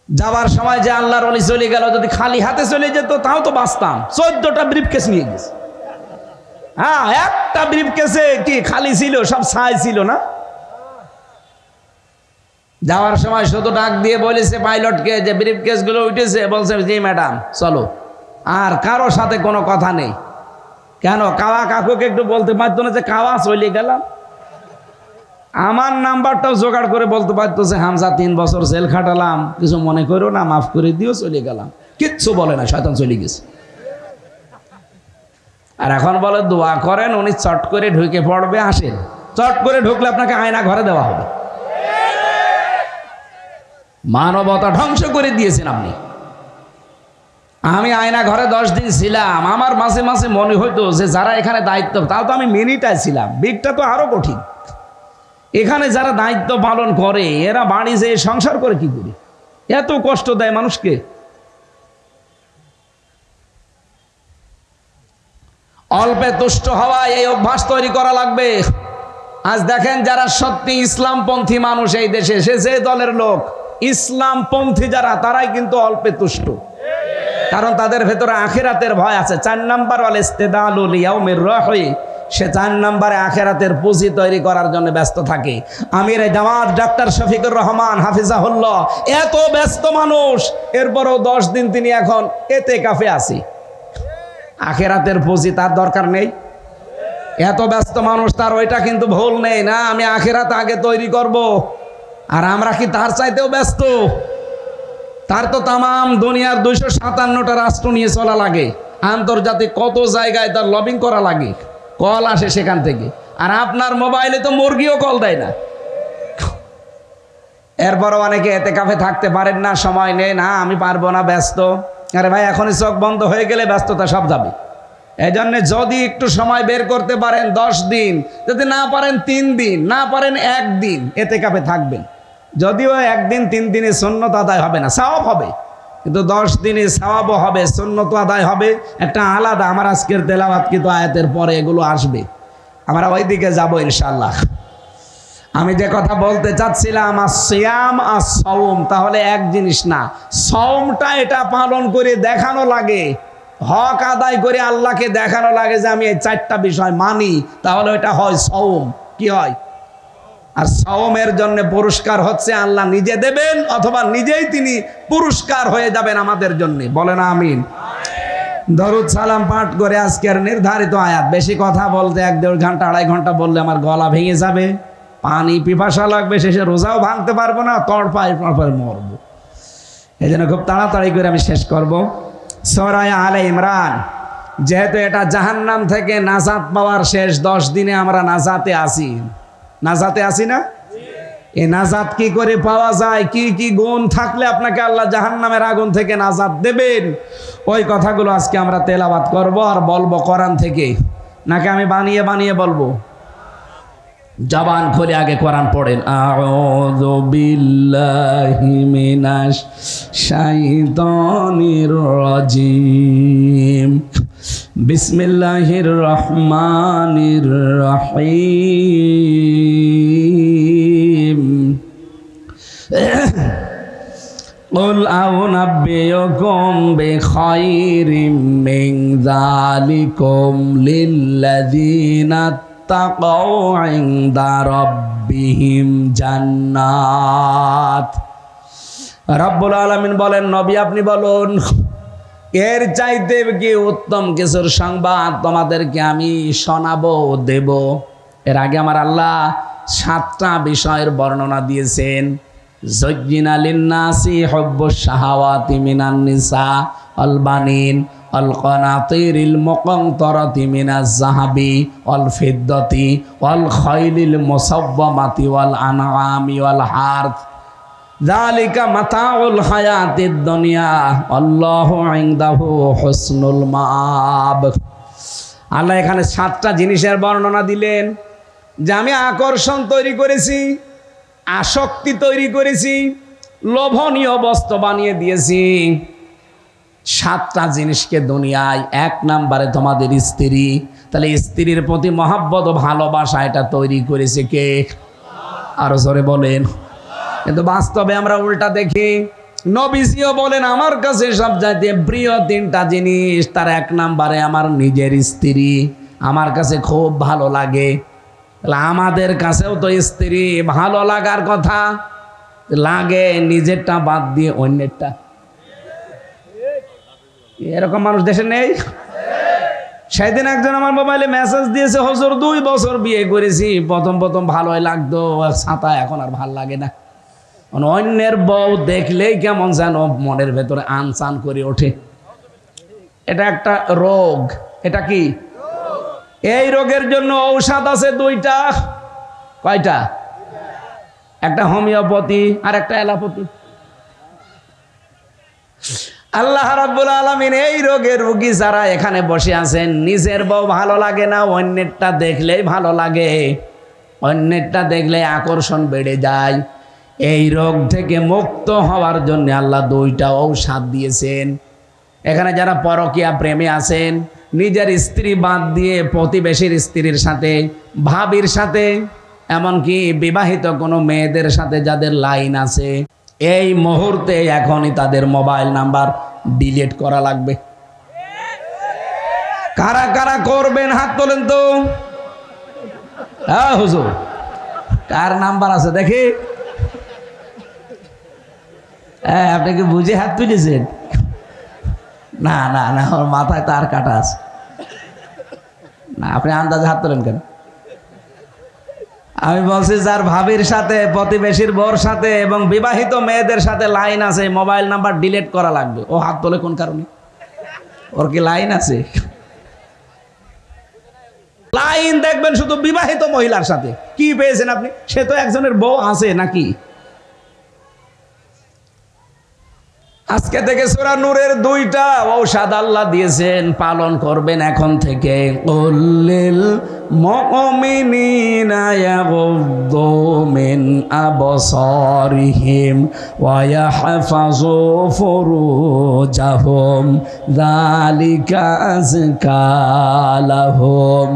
যাবার সময় যে আল্লাহর ওলি চলে গেল, যদি খালি হাতে চলে যেত তাও তো বাঁচতাম। 14টা ব্রিফকেস নিয়ে গেছে। হ্যাঁ, একটা ব্রিফকেসে কি খালি ছিল? সব ছাই ছিল না? যাওয়ার সময় শুধু ডাক দিয়ে বলেছে পাইলটকে যে ব্রিফকেস গুলো উঠেছে। বলছে জি ম্যাডাম চলো। আর কারো সাথে কোনো কথা নেই। কেন? কাওয়া কাকুকে একটু বলতে পারতো না যে কাওয়া চলে গেলাম? আমার নাম্বারটাও জোগাড় করে বলতে পারতো যে হামজা 3 বছর জেল খাটালাম, কিছু মনে করো না, মাফ করে দিও, চলে গেলাম। কিচ্ছু বলে না, শয়তান চলে গেছে। আর এখন বলে দোয়া করেন, উনি চট করে ঢুকে পড়বে। আসেন, চট করে ঢুকলে আপনাকে আয়না ঘরে দেওয়া হবে। মানবতা ধ্বংস করে দিয়েছেন আপনি। আমি আয়না ঘরে 10 দিন ছিলাম। আমার মাঝে মাঝে মনে হইতো যে যারা এখানে দায়িত্ব, তাও তো আমি মিনিটায় ছিলাম, বিগটা তো আরো কঠিন। এখানে যারা দায়িত্ব পালন করে এরা বাড়ি যেয়ে সংসার করে কি করে? এত কষ্ট দেয় মানুষকে। অল্পে তুষ্ট হওয়া, এই অভ্যাস তৈরি করা লাগবে। আজ দেখেন যারা সত্যি ইসলামপন্থী মানুষ এই দেশে, সে যে দলের লোক, ইসলামপন্থী যারা, তারাই কিন্তু অল্পে তুষ্ট। কারণ তাদের ভেতরে আখিরাতের ভয় আছে। 4 নাম্বার ওয়াল ইস্তেদালু লিয়াউমির রাহি, সে 4 নম্বরে আখেরাতের পুঁজি তৈরি করার জন্য ব্যস্ত থাকে। আমির জামাত ডাক্তার শফিকুর রহমান হাফিজাহুল্লাহ এত ব্যস্ত মানুষ, এরপরও 10 দিন তিনি এখন এতেকাফে আছি। আখেরাতের পুঁজি তার দরকার নেই? এত ব্যস্ত মানুষ, তার ওইটা কিন্তু ভুল নেই না, আমি আখেরাত আগে তৈরি করব। আর আমরা কি তার চাইতেও ব্যস্ত? তার তো তামাম দুনিয়ার 257টা রাষ্ট্র নিয়ে চলা লাগে, আন্তর্জাতিক কত জায়গায় তার লবিং করা লাগে, কল আসে সেখান থেকে। আর আপনার মোবাইলে তো মুরগিও কল দেয় না। এরপরও অনেকে এতেকাফে থাকতে পারেন না, সময় নেই, না আমি পারবো না, ব্যস্ত। আরে ভাই, এখনই চোখ বন্ধ হয়ে গেলে ব্যস্ততা সব যাবে। এই জন্য যদি একটু সময় বের করতে পারেন 10 দিন, যদি না পারেন 3 দিন, না পারেন 1 দিন এতেকাফে থাকবেন। যদিও 1 দিন 3 দিনে সুন্নত আদায় হবে না, সওয়াব হবে, কিন্তু 10 দিনে সওয়াবও হবে, সুন্নত আদায় হবে। একটা আলাদা, আমার আজকের তেলাওয়াত কিন্তু আয়াতের পরে এগুলো আসবে, আমরা ওই দিকে যাবো ইনশাআল্লাহ। আমি যে কথা বলতে চাচ্ছিলাম, আসিয়াম আসসাওম, তাহলে এক জিনিস না, সওমটা এটা পালন করে দেখানো লাগে, হক আদায় করে আল্লাহকে দেখানো লাগে যে আমি এই 4টা বিষয় মানি, তাহলে এটা হয় সওম। কি হয়? আর সওমের জন্য পুরস্কার হচ্ছে আল্লাহ নিজে দেবেন, অথবা নিজেই তিনি পুরস্কার হয়ে যাবেন আমাদের জন্য। বলেন আমিন। দরুদ সালাম পাঠ করে আজকের নির্ধারিত আয়াত। বেশি কথা বলতে 1-1.5 ঘন্টা 2.5 ঘন্টা বললে আমার গলা ভেঙে যাবে, পানি পিপাসা লাগবে, শেষে রোজাও ভাঙতে পারবো না, তড়পায় মরবো। এই জন্য খুব তাড়াতাড়ি করে আমি শেষ করব। সূরা আলে ইমরান, যেহেতু এটা জাহান্নাম থেকে নাজাত পাওয়ার শেষ 10 দিনে আমরা নাজাতে আসি। নাজাতে আসি না? এই নাজাত কি করে পাওয়া যায়, কি কি গুণ থাকলে আপনাকে আল্লাহ জাহান্নামের আগুন থেকে নাজাত দেবেন, ওই কথাগুলো আজকে আমরা তেলাওয়াত করব আর বলবো কোরআন থেকে। নাকি আমি বানিয়ে বানিয়ে বলবো? জবান খুলে আগে কোরআন পড়েন। আউযু বিল্লাহি মিনাশ শাইতানির রাজিম, বিসমিল্লাহির রহমানির রহিম। قل আউনাব্বিউকুম বিখায়রিম মিন যালিকুম লিল্লাযীনা তাকাউ ইনদা রাব্বিহিম জান্নাত। রব্বুল আলামিন বলেন, নবী আপনি বলুন, এর চাইতে কি উত্তম কিছুর সংবাদ তোমাদেরকে আমি শোনাবো, দেব? এর আগে আমার আল্লাহ 7টা বিষয়ের বর্ণনা দিয়েছেন। যুজ্জিনা লিন্নাসি হুব্বুশ শাহাওয়াতি মিনান নিসা ওয়াল বানিন ওয়াল কানাতিরিল মুকানতারাতি মিনাজ যাহাবি ওয়াল ফিদ্দাতি ওয়াল খাইলিল মুসাওয়ামাতি ওয়াল আনআমি ওয়াল হারথ যালিকা মাতাউল হায়াতিদ দুনিয়া আল্লাহু ইনদাহু হুসনুল মাআব। আল্লাহ এখানে 7টা জিনিসের বর্ণনা দিলেন যে আমি আকর্ষণ তৈরি করেছি, আসক্তি তৈরি করেছি, লোভনীয় বস্তু বানিয়ে দিয়েছি। 7টা জিনিসকে দুনিয়ায়। 1 নম্বরে তোমাদের স্ত্রী। তাহলে স্ত্রীর প্রতি মহব্বত ও ভালোবাসা এটা তৈরি করেছে কে? আরো জোরে বলেন। কিন্তু বাস্তবে আমরা উল্টা দেখি। নবীজিও বলেন আমার কাছে সবচাইতে প্রিয় 3টা জিনিস, তার 1 নম্বরে আমার নিজের স্ত্রী আমার কাছে খুব ভালো লাগে। তাহলে আমাদের কাছেও তো স্ত্রী ভালো লাগার কথা, লাগে নিজেরটা বাদ দিয়ে অন্যেরটা। এরকম মানুষ দেশে নেই? সেদিন একজন আমার মোবাইলে মেসেজ দিয়েছে, হুজুর 2 বছর বিয়ে করেছি, প্রথম ভালোই লাগতো, ছাতা এখন আর ভাল লাগে না। অন্যের বউ দেখলেই কেমন যেন মনের ভেতরে আনচান করে ওঠে। এটা একটা রোগ। এটা কি? এই রোগের জন্য ঔষধ আছে 2টা। কয়টা? একটা হোমিওপ্যাথি আর একটা অ্যালোপ্যাথি। আল্লাহ রাব্বুল আলামিন এই রোগের রোগী যারা এখানে বসে আছেন, নিজের বউ ভালো লাগে না, অন্যেরটা দেখলেই ভালো লাগে, অন্যেরটা দেখলে আকর্ষণ বেড়ে যায়। এই রোগ থেকে মুক্ত হওয়ার জন্য আল্লাহ 2টা ঔষধ দিয়েছেন। এখানে যারা পরকীয়া প্রেমে আছেন, নিজের স্ত্রী বাদ দিয়ে প্রতিবেশীর স্ত্রীর সাথে, ভাবির সাথে, এমনকি বিবাহিত কোনো মেয়েদের সাথে যাদের লাইন আছে, এই মুহূর্তে এখনই তাদের মোবাইল নাম্বার ডিলিট করা লাগবে। কারা কারা করবেন হাত তোলেন তো। হ্যাঁ হুজুর, কার নাম্বার আছে দেখি? হ্যাঁ, আপনি কি বুঝে হাত তুলেছেন? না না না, ওর মাথায় তার কাটা আছে। না, আপনি আন্দাজে হাত তোলেন কেন? আমি বলছি যার ভাবির সাথে, প্রতিবেশীর বউর সাথে এবং বিবাহিত মেয়েদের সাথে লাইন আছে, মোবাইল নাম্বার ডিলিট করা লাগবে। ও হাত তোলে কোন কারণে? ওর কি লাইন আছে? লাইন দেখবেন শুধু বিবাহিত মহিলার সাথে। কি পেয়েছেন আপনি? সে তো একজনের বউ আছে নাকি? আজকে থেকে সূরা নূরের 2টা ঔষধ আল্লাহ দিয়েছেন, পালন করবেন এখন থেকে। কুল্লিল মুমিনিনা ইয়াগুদ্দু মিন আবসারিহিম ওয়া ইয়াহফাযু ফুরুজাহুম যালিকা আযকা লাহুম।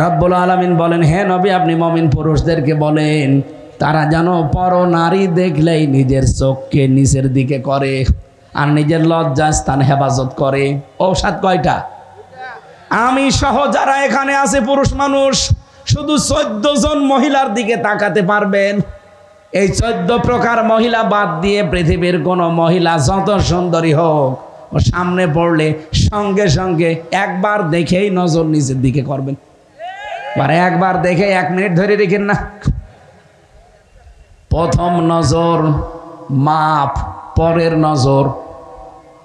রব্বুল আলামিন বলেন, হে নবী আপনি মুমিন পুরুষদেরকে বলেন তারা যেন পর নারী দেখলেই নিজের চোখকে নিচের দিকে করে আর নিজের লজ্জাস্থান হেফাজত করে। ঔষধ কয়টা? আমি সহ যারা এখানে আছে পুরুষ মানুষ শুধু 14 জন মহিলার দিকে তাকাতে পারবেন। এই 14 প্রকার মহিলা বাদ দিয়ে পৃথিবীর কোনো মহিলা যত সুন্দরী হোক, ও সামনে পড়লে সঙ্গে সঙ্গে একবার দেখেই নজর নিচের দিকে করবেন। একবার দেখে 1 মিনিট ধরে রেখেন না। প্রথম নজর মাপ, পরের নজর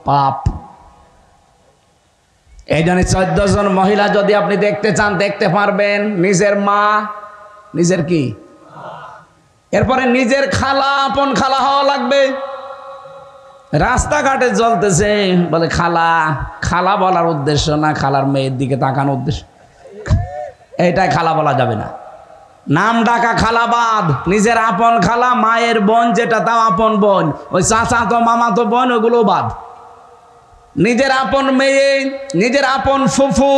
পাপ। এই জন্য 14 জন মহিলা যদি আপনি দেখতে চান দেখতে পারবেন। নিজের মা, নিজের কি, এরপরে নিজের খালা, আপন খালা হওয়া লাগবে। রাস্তাঘাটে চলতেছে বলে খালা, খালা বলার উদ্দেশ্য না খালার মেয়ের দিকে তাকানোর উদ্দেশ্য, এইটাই খালা বলা যাবে না। নাম ডাকা খালা বাদ, নিজের আপন খালা, মায়ের বোন যেটা তাও আপন বোন, ওই চাচা তো মামা তো বোন ওগুলো বাদ। নিজের আপন মেয়ে, নিজের আপন ফুফু,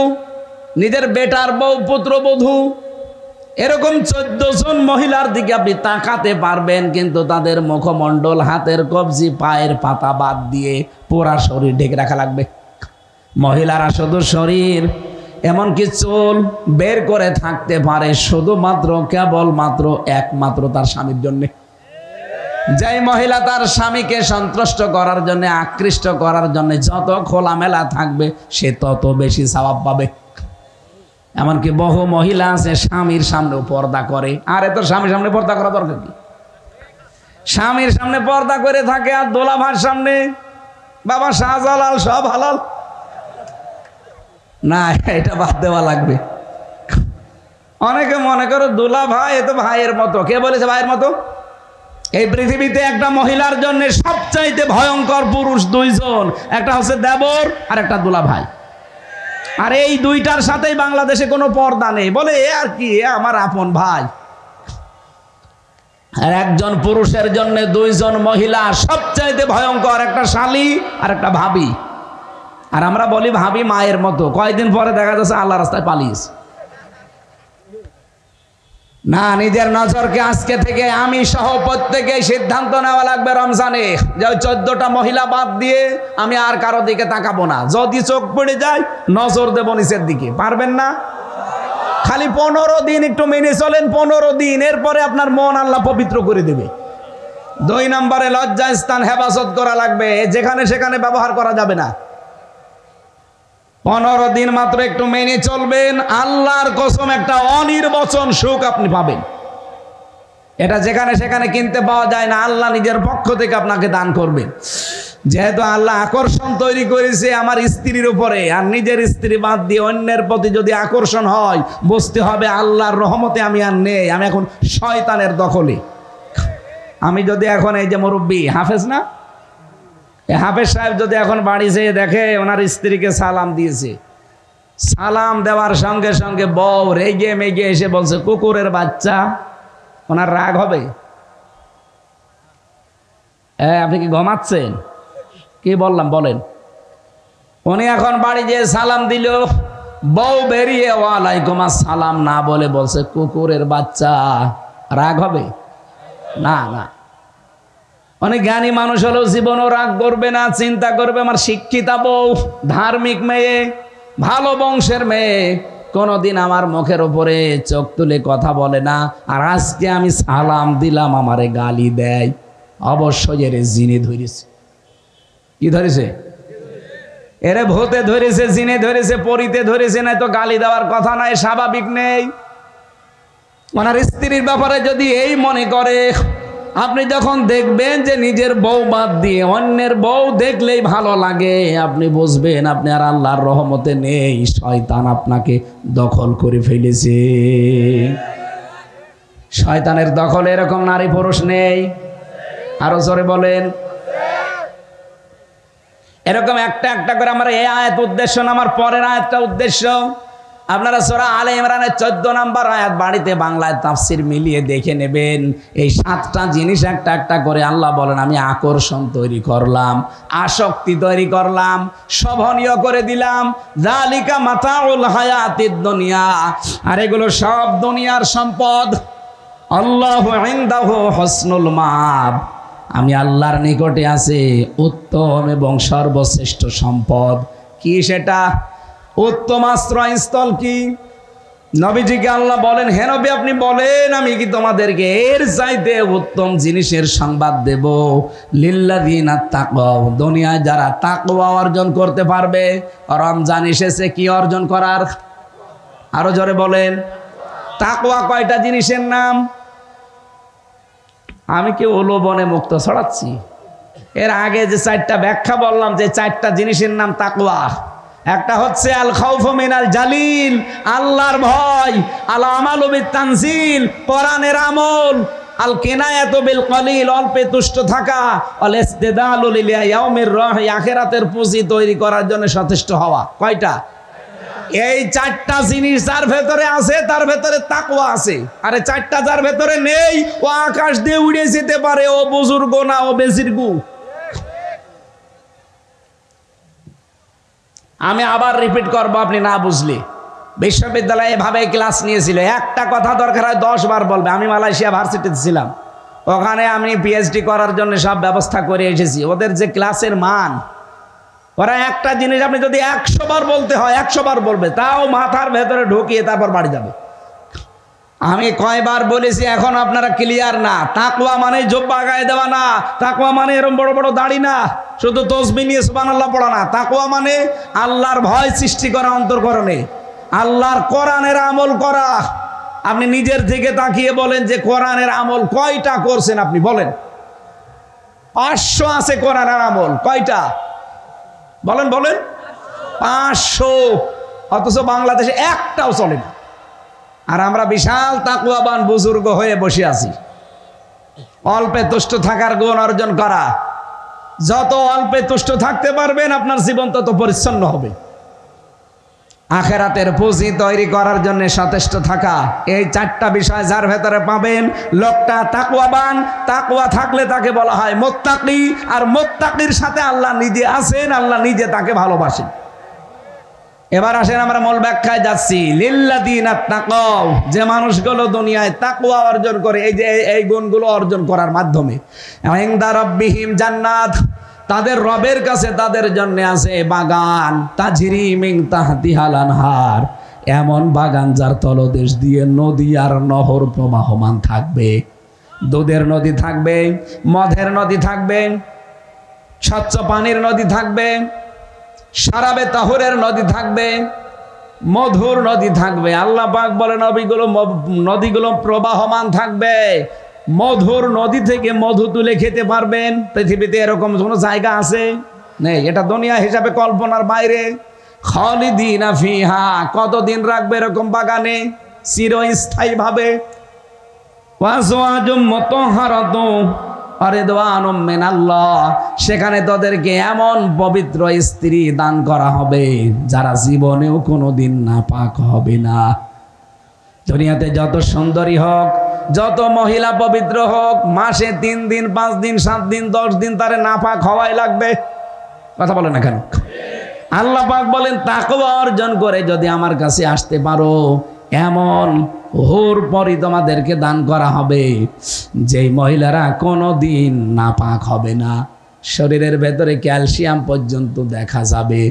নিজের বেটার বউ, পুত্রবধূ, এরকম 14 জন মহিলার দিকে আপনি তাকাতে পারবেন, কিন্তু তাদের মুখমণ্ডল, হাতের কবজি, পায়ের পাতা বাদ দিয়ে পুরা শরীর ঢেকে রাখা লাগবে। মহিলারা শুধু শরীর, এমনকি চুল বের করে থাকতে পারে শুধুমাত্র কেবলমাত্র একমাত্র তার স্বামীর জন্য। যেই মহিলা তার স্বামীকে সন্তুষ্ট করার জন্য, আকৃষ্ট করার জন্য যত খোলামেলা থাকবে সে তত বেশি সওয়াব পাবে। এমনকি বহু মহিলা আছে স্বামীর সামনেও পর্দা করে। আরে তোর স্বামীর সামনে পর্দা করা দরকার কি? স্বামীর সামনে পর্দা করে থাকে আর দোলাভার সামনে বাবা শাহজালাল সব হালাল। না, এটা বাদ দেওয়া লাগবে। অনেকে মনে করো দুলা ভাই এ তো ভাইয়ের মতো। কে বলেছে ভাইয়ের মতো? এই পৃথিবীতে একটা মহিলার জন্য সবচাইতে ভয়ঙ্কর পুরুষ দুইজন, একটা হচ্ছে দেবর আর একটা দুলা ভাই। আর এই দুইটার সাথেই বাংলাদেশে কোনো পর্দা নেই, বলে এ আর কি, এ আমার আপন ভাই। আর একজন পুরুষের জন্য দুইজন মহিলা সবচাইতে ভয়ঙ্কর, একটা শালী আর একটা ভাবি। আর আমরা বলি ভাবি মায়ের মতো, কয়েকদিন পরে দেখা যাচ্ছে আল্লাহ রাস্তায় পালিয়েছে। না, নিজের নজরকে আজকে থেকে আমি সহ প্রত্যেকে সিদ্ধান্ত নেওয়া লাগবে রমজানে যে ওই 14টা মহিলা বাদ দিয়ে আমি আর কারো দিকে তাকাবো না। যদি চোখ পড়ে যায় নজর দেব নিচের দিকে। পারবেন না? খালি 15 দিন একটু মেনে চলেন, 15 দিন, এরপরে আপনার মন আল্লাহ পবিত্র করে দেবে। 2 নম্বরে লজ্জা স্থান হেফাজত করা লাগবে, যেখানে সেখানে ব্যবহার করা যাবে না। 15 দিন মাত্র একটু মেনে চলবেন, আল্লাহর কসম একটা অনির্বচন সুখ আপনি পাবেন। এটা যেখানে সেখানে কিনতে পাওয়া যায় না, আল্লাহ নিজের পক্ষ থেকে আপনাকে দান করবেন। যেহেতু আল্লাহ আকর্ষণ তৈরি করেছে আমার স্ত্রীর উপরে, আর নিজের স্ত্রী বাদ দিয়ে অন্যের প্রতি যদি আকর্ষণ হয়, বুঝতে হবে আল্লাহর রহমতে আমি আর নেই, আমি এখন শয়তানের দখলে। আমি যদি এখন এই যে মুরব্বী হাফেজ না, হাফেজ সাহেব যদি এখন বাড়ি যেয়ে দেখে ওনার স্ত্রীকে সালাম দিয়েছে, সালাম দেওয়ার সঙ্গে সঙ্গে বউ রেগে মেগে এসে বলছে কুকুরের বাচ্চা, ওনার রাগ হবে? আপনি কি ঘুমাচ্ছেন? কি বললাম বলেন? উনি এখন বাড়ি যেয়ে সালাম দিল, বউ বেরিয়ে ওয়ালাইকুম আসসালাম না বলে বলছে কুকুরের বাচ্চা, রাগ হবে? না না। অনেক জ্ঞানী মানুষ হলেও জীবনও রাগ করবে না, চিন্তা করবে আমার শিক্ষিতা বউ, ধার্মিক মেয়ে, ভালো বংশের মেয়ে, কোনোদিন আমার মুখের উপরে চোখ তুলে কথা বলে না, আর আজকে আমি সালাম দিলাম আমারে গালি দেয়। অবশ্যই এর জিনে ধরেছে। কি ধরেছে? এরে ভূতে ধরেছে, জিনে ধরেছে, পরিতে ধরেছে, না তো গালি দেওয়ার কথা নাই, স্বাভাবিক নেই। ওনার স্ত্রীর ব্যাপারে যদি এই মনে করে, আপনি যখন দেখবেন যে নিজের বউ বাদ দিয়ে অন্যের বউ দেখলেই ভালো লাগে, আপনি বুঝবেন আপনি আর আল্লাহর রহমতে নেই, শয়তান আপনাকে দখল করে ফেলেছে। শয়তানের দখলে এরকম নারী পুরুষ নেই? আরো জোরে বলেন। এরকম একটা একটা করে আমার এই আয়াত উদ্দেশ্য না, আমার পরের আয়াতটা উদ্দেশ্য। আপনারা সূরা আলে ইমরানের 14 নম্বর আয়াত বাড়িতে বাংলায় তাফসীর মিলিয়ে দেখে নেবেন। এই 7টা জিনিস একটা একটা করে আল্লাহ বলেন আমি আকর্ষণ তৈরি করলাম, আসক্তি তৈরি করলাম, শোভনীয় করে দিলাম। যালিকা মাতাউল হায়াতিদ দুনিয়া, আর এগুলো সব দুনিয়ার সম্পদ। আল্লাহু ইনদাহু হুসনুল মাআব, আমি আল্লাহর নিকটে আছে উত্তম এবং সর্বশ্রেষ্ঠ সম্পদ। কি সেটা? উত্তম আশ্রয়স্থল কি? নবীজিকে আল্লাহ বলেন, হে নবী আপনি বলেন আমি কি তোমাদেরকে এর চাইতে উত্তম জিনিসের সংবাদ দেব? লিল্লাযিনা তাকাও, দুনিয়ায় যারা তাকওয়া অর্জন করতে পারবে। রমজান এসেছে কি অর্জন করার? আরো জোরে বলেন। তাকওয়া কয়টা জিনিসের নাম? আমি কি ওলবনে মুক্ত ছড়াচ্ছি? এর আগে যে 4টা ব্যাখ্যা বললাম, যে 4টা জিনিসের নাম তাকওয়া। একটা হচ্ছে আল খাউফু মিনাল জালিল, আল্লাহর ভয়, আল আমালু বিত তানজিল, কোরআনের আমল, আল কিনায়াতু বিল কলিল, অল্পে তুষ্ট থাকা, আল ইস্তিদালু লিল ইয়াউমির রাহি, আখিরাতের পুঁজি তৈরি করার জন্য সচেষ্ট হওয়া। কয়টা? এই 4টা জিনিস যার ভেতরে আছে তার ভেতরে তাকওয়া আছে। আরে 4টা যার ভেতরে নেই ও আকাশ দিয়ে উড়ে যেতে পারে, ও বুজুর্গ না, ও বেজিরগু। আমি আবার রিপিট করবো আপনি না বুঝলে। বিশ্ববিদ্যালয়ে এভাবে ক্লাস নিয়েছিল, একটা কথা দরকার হয় 10 বার বলবে। আমি মালয়েশিয়া ভার্সিটিতে ছিলাম, ওখানে আমি পিএইচডি করার জন্য সব ব্যবস্থা করে এসেছি। ওদের যে ক্লাসের মান, ওরা একটা জিনিস আপনি যদি 100 বার বলতে হয় 100 বার বলবে, তাও মাথার ভেতরে ঢুকিয়ে তারপর বাড়ি যাবে। আমি কয়বার বলেছি, এখন আপনারা ক্লিয়ার না। তাকওয়া মানে জব্বা গায়ে দেওয়া না, তাকওয়া মানে এরকম বড় বড় দাড়ি না, শুধু তসবিহ নিয়ে সুবহানাল্লাহ পড়া না। তাকওয়া মানে আল্লাহর ভয় সৃষ্টি করা অন্তর্করণে, আল্লাহর কোরআনের আমল করা। আপনি নিজের থেকে তাকিয়ে বলেন যে কোরআনের আমল কয়টা করছেন, আপনি বলেন। 500 আছে কোরআনের আমল, কয়টা বলেন বলেন? 500, অথচ বাংলাদেশে একটাও চলে না। আর আমরা বিশাল তাকওয়াবান বুজুর্গ হয়ে বসে আছি। অল্পে তুষ্ট থাকার গুণ অর্জন করা, যত অল্পে তুষ্ট থাকতে পারবেন আপনার জীবন তত পরিচ্ছন্ন হবে। আখেরাতের পুঁজি তৈরি করার জন্য সচেষ্ট থাকা, এই 4টা বিষয় যার ভেতরে পাবেন, লোকটা তাকওয়াবান। তাকওয়া থাকলে তাকে বলা হয় মুত্তাকি, আর মুত্তাকির সাথে আল্লাহ নিজে আছেন, আল্লাহ নিজে তাকে ভালোবাসেন। এবার আসেন আমরা মূল ব্যাখ্যায় যাচ্ছি। লিল্লাযিনা তাকাও, যে মানুষগুলো দুনিয়ায় তাকওয়া অর্জন করে, এই যে এই গুণগুলো অর্জন করার মাধ্যমে, ইনদা রাব্বিহিম জান্নাত, তাদের রবের কাছে তাদের জন্য আছে বাগান, তাজরি মিন তাহতিহাল আনহার, এমন বাগান যার তলদেশ দিয়ে নদী আর নহর প্রবাহমান থাকবে। দুধের নদী থাকবে, মধের নদী থাকবে, স্বচ্ছ পানির নদী থাকবে, শারাবে তাহুরের নদী থাকবে, মধুর নদী থাকবে। আল্লাহ পাক বলেন নদীগুলো প্রবাহমান থাকবে। মধুর নদী থেকে মধু তুলে খেতে পারবেন। পৃথিবীতে এরকম কোনো জায়গা আছে? নেই। এটা দুনিয়া হিসাবে কল্পনার বাইরে। খালিদিনা ফিহা, কতদিন রাখবে এরকম বাগানে? চিরস্থায়ী ভাবে। ওয়াজওয়াজুম মুতাহহারাতুন আরিদওয়ানুম মিনাল্লাহ, সেখানে তাদেরকে এমন পবিত্র স্ত্রী দান করা হবে যারা জীবনেও কোনোদিন নাপাক হবে না। দুনিয়াতে যত সুন্দরী হোক, যত মহিলা পবিত্র হোক, মাসে 3 দিন 5 দিন 7 দিন 10 দিন তারে নাপাক হওয়াই লাগবে। কথা বলে না কেন? আল্লাহ পাক বলেন তাকওয়া অর্জন করে যদি আমার কাছে আসতে পারো, এমন হুর পরি তোমাদেরকে দান করা হবে যেই মহিলারা কোনোদিন নাপাক হবে না। শরীরের ভেতরে ক্যালসিয়াম পর্যন্ত দেখা যাবে।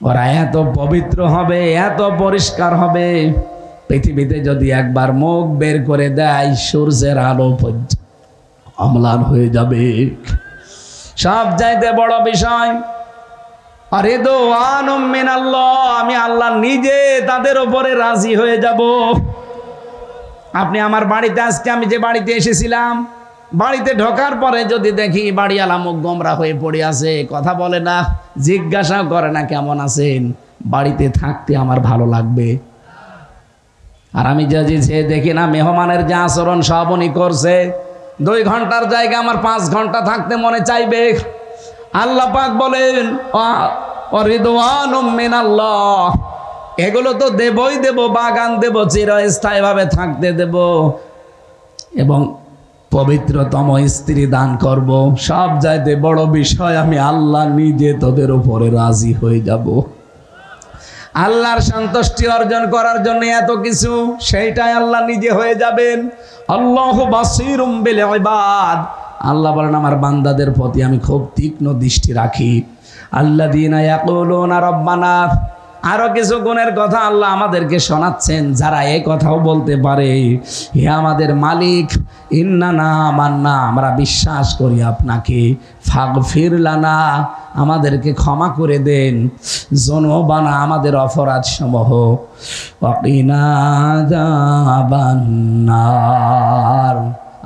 ওরা এত পবিত্র হবে, এত পরিষ্কার হবে, পৃথিবীতে যদি একবার মুখ বের করে দেয় সূর্যের আলো পর্যন্ত অম্লান হয়ে যাবে। সব চাইতে বড় বিষয়, আরিদওয়ানুম মিনাল্লাহ, আমি আল্লাহ নিজে তাদের উপরে রাজি হয়ে যাব। আপনি আমার বাড়িতে, আজকে আমি যে বাড়িতে এসেছিলাম, বাড়িতে ঢোকার পরে যদি দেখি বাড়িওয়ালা মুখ গোমরা হয়ে পড়ে আছে, কথা বলে না, জিজ্ঞাসা করে না কেমন আছেন, বাড়িতে থাকতে আমার ভালো লাগবে? আর আমি যে দেখি না মেহমানের যে আচরণ সব উনি করছে, 2 ঘন্টার জায়গায় আমার 5 ঘন্টা থাকতে মনে চাইবে। আল্লাহ পাক বলেন রিদওয়ানুম মিনাল্লাহ, এগুলো তো দেবই দেব, বাগান দেব, চিরস্থায়ীভাবে থাকতে দেব, এবং পবিত্রতম স্ত্রী দান করব। সব চাইতে বড় বিষয়, আমি আল্লাহ নিজে তোদের উপরে রাজি হয়ে যাব। আল্লাহর সন্তুষ্টি অর্জন করার জন্য এত কিছু, সেইটাই আল্লাহ নিজে হয়ে যাবেন। আল্লাহু বাসীরুম বিল ইবাদ, আল্লাহ বলেন আমার বান্দাদের প্রতি আমি খুব তীক্ষ্ণ দৃষ্টি রাখি। আল্লাযীনা ইয়াকুলুনা রাব্বানা, আরো কিছু গুণের কথা আল্লাহ আমাদেরকে শোনাচ্ছেন, যারা এই কথাও বলতে পারে, হে আমাদের মালিক, ইন্নানা আমান্না, আমরা বিশ্বাস করি আপনাকে, ফাগফির লানা, আমাদেরকে ক্ষমা করে দেন, যুনুবানা, আমাদের অপরাধ সমূহ, ওয়াকিনা আযাবান্নার,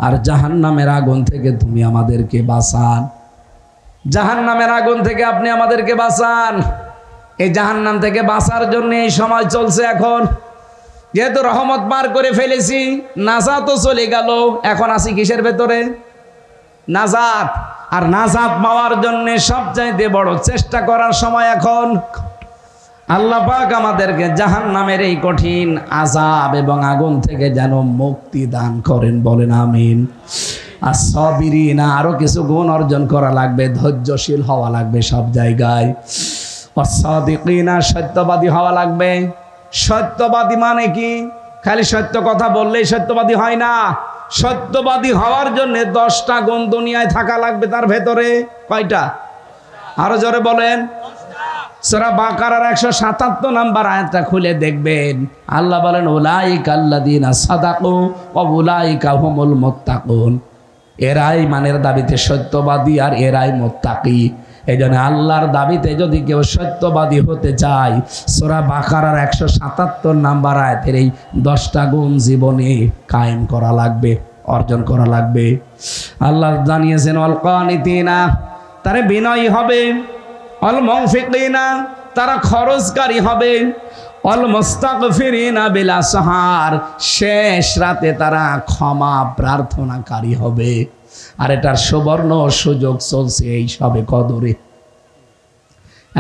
আর জাহান্নামের আগুন থেকে তুমি আমাদেরকে বাঁচান। জাহান্নামের আগুন থেকে আপনি আমাদেরকে বাঁচান। এই জাহান্নাম থেকে বাঁচার জন্য এই সময় চলছে। এখন যেহেতু রহমত পার করে ফেলেছি, নাজাতও চলে গেল, এখন আসি কিসের ভেতরে? নাজাত। আর নাজাত পাওয়ার জন্য সবচাইতে বড় চেষ্টা করার সময় এখন। আল্লাহ পাক আমাদেরকে জাহান্নামের এই কঠিন আযাব এবং আগুন থেকে যেন মুক্তি দান করেন, বলেন আমিন। আর সাবিরিনা, আরো কিছু গুণ অর্জন করা লাগবে, ধৈর্যশীল হওয়া লাগবে সব জায়গায়। ওয়াসাদিকিনা, সত্যবাদী হওয়া লাগবে। সত্যবাদী মানে কি? খালি সত্য কথা বললেই সত্যবাদী হয় না। সত্যবাদী হওয়ার জন্য 10টা গুণ দুনিয়ায় থাকা লাগবে। তার ভেতরে কয়টা? আরো জোরে বলেন। সূরা বাকারার 177 নম্বর আয়াতটা খুলে দেখবেন। আল্লাহ বলেন, উলাইকা আল্লাযীনা সাদাকু ওয়া উলাইকা হুমুল মুত্তাকুন। এরাই ইমানের দাবিতে সত্যবাদী আর এরাই মুত্তাকি। এই জন্য আল্লাহর দাবিতে যদি কেউ সত্যবাদী হতে চায়, সূরা বাকারার 177 নম্বর আয়াতের এই 10টা গুণ জীবনে কায়েম করা লাগবে, অর্জন করা লাগবে। আল্লাহ জানিয়েছেন, অল কানিতিনা, তারা বিনয়ী হবে, অল মুনফিকিনা, তারা খরচকারী হবে, অল মুস্তাগফিরিনা বিল আসহার, শেষ রাতে তারা ক্ষমা প্রার্থনাকারী হবে। আর এটার সুবর্ণ সুযোগ চলছে এই সবে কদরে।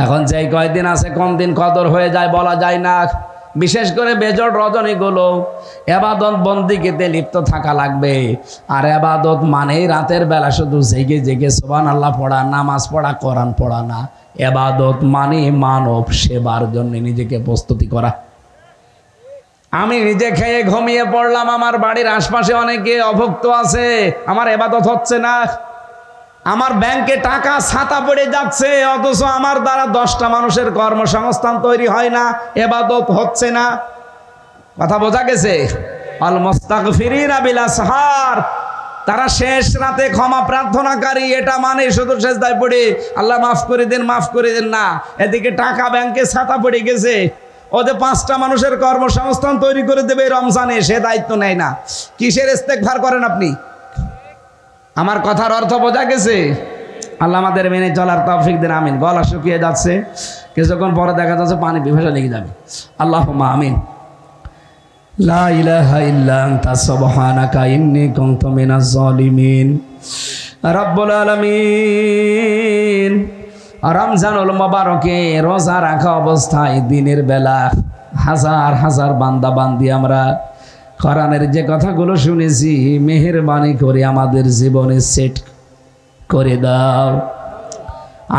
এখন যেই কয়দিন আছে কোন দিন কদর হয়ে যায় বলা যায় না। বিশেষ করে বেজোড় রজনীগুলো এবাদত বন্দিগিতে লিপ্ত থাকা লাগবে। আর এবাদত মানেই রাতের বেলা শুধু জেগে জেগে সুবহানাল্লাহ পড়া, নামাজ পড়া, কোরআন পড়া না। এবাদত মানে মানব সেবার জন্য নিজেকে প্রস্তুতি করা। আমি নিজে খেয়ে ঘুমিয়ে পড়লাম, আমার বাড়ির আশপাশে অনেকে অভুক্ত আছে, আমার এবাদত হচ্ছে না। আমার ব্যাংকে টাকা ছাতা পড়ে যাচ্ছে, অথচ আমার দ্বারা 10টা মানুষের কর্মসংস্থান তৈরি হয় না, এবাদত হচ্ছে না। কথা বোঝা গেছে? আল মুস্তাগফিরিনা বিল আসহার, তারা শেষ রাতে ক্ষমা প্রার্থনাকারী। এটা মানে শুধু সেজদায় পড়ে আল্লাহ মাফ করে দেন, মাফ করে দেন না। এদিকে টাকা ব্যাংকে ছাতা পড়ে গেছে, ওদের 5টা মানুষের কর্মসংস্থান তৈরি করে দেবে রমজানে, সে দায়িত্ব নেয় না। কিসের ইস্তেগফার করেন আপনি? আমার কথার অর্থ বোঝা গেছে? আল্লাহ আমাদের মেনে চলার তৌফিক দেন, আমিন। গলা শুকিয়ে যাচ্ছে, কিছুক্ষণ পরে দেখা যাচ্ছে পানি পিপাসা লেগে যাবে। আল্লাহুম্মা আমিন। লা ইলাহা ইল্লা আনতা সুবহানাকা ইন্নী কুনতু মিনাজ জালিমিন। রব্বুল আলামিন, রমজানুল মুবারকে রোজা রাখা অবস্থায় দিনের বেলা হাজার হাজার বান্দা বান্দি আমরা কোরআনের যে কথাগুলো শুনেছি, মেহেরবানি করে আমাদের জীবনে সেট করে দাও।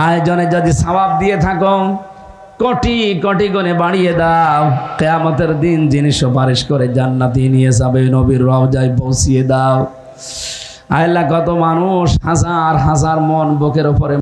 আয়োজনে যদি সওয়াব দিয়ে থাকো, কোটি কোটি গুণে বাড়িয়ে দাও। কিয়ামতের দিন যিনি সুপারিশ করে জান্নাতে নিয়ে যাবে, নবীর রওজায় পৌঁছিয়ে দাও। আল্লাহ, কত মানুষ হাজার হাজার মন বুকের উপরে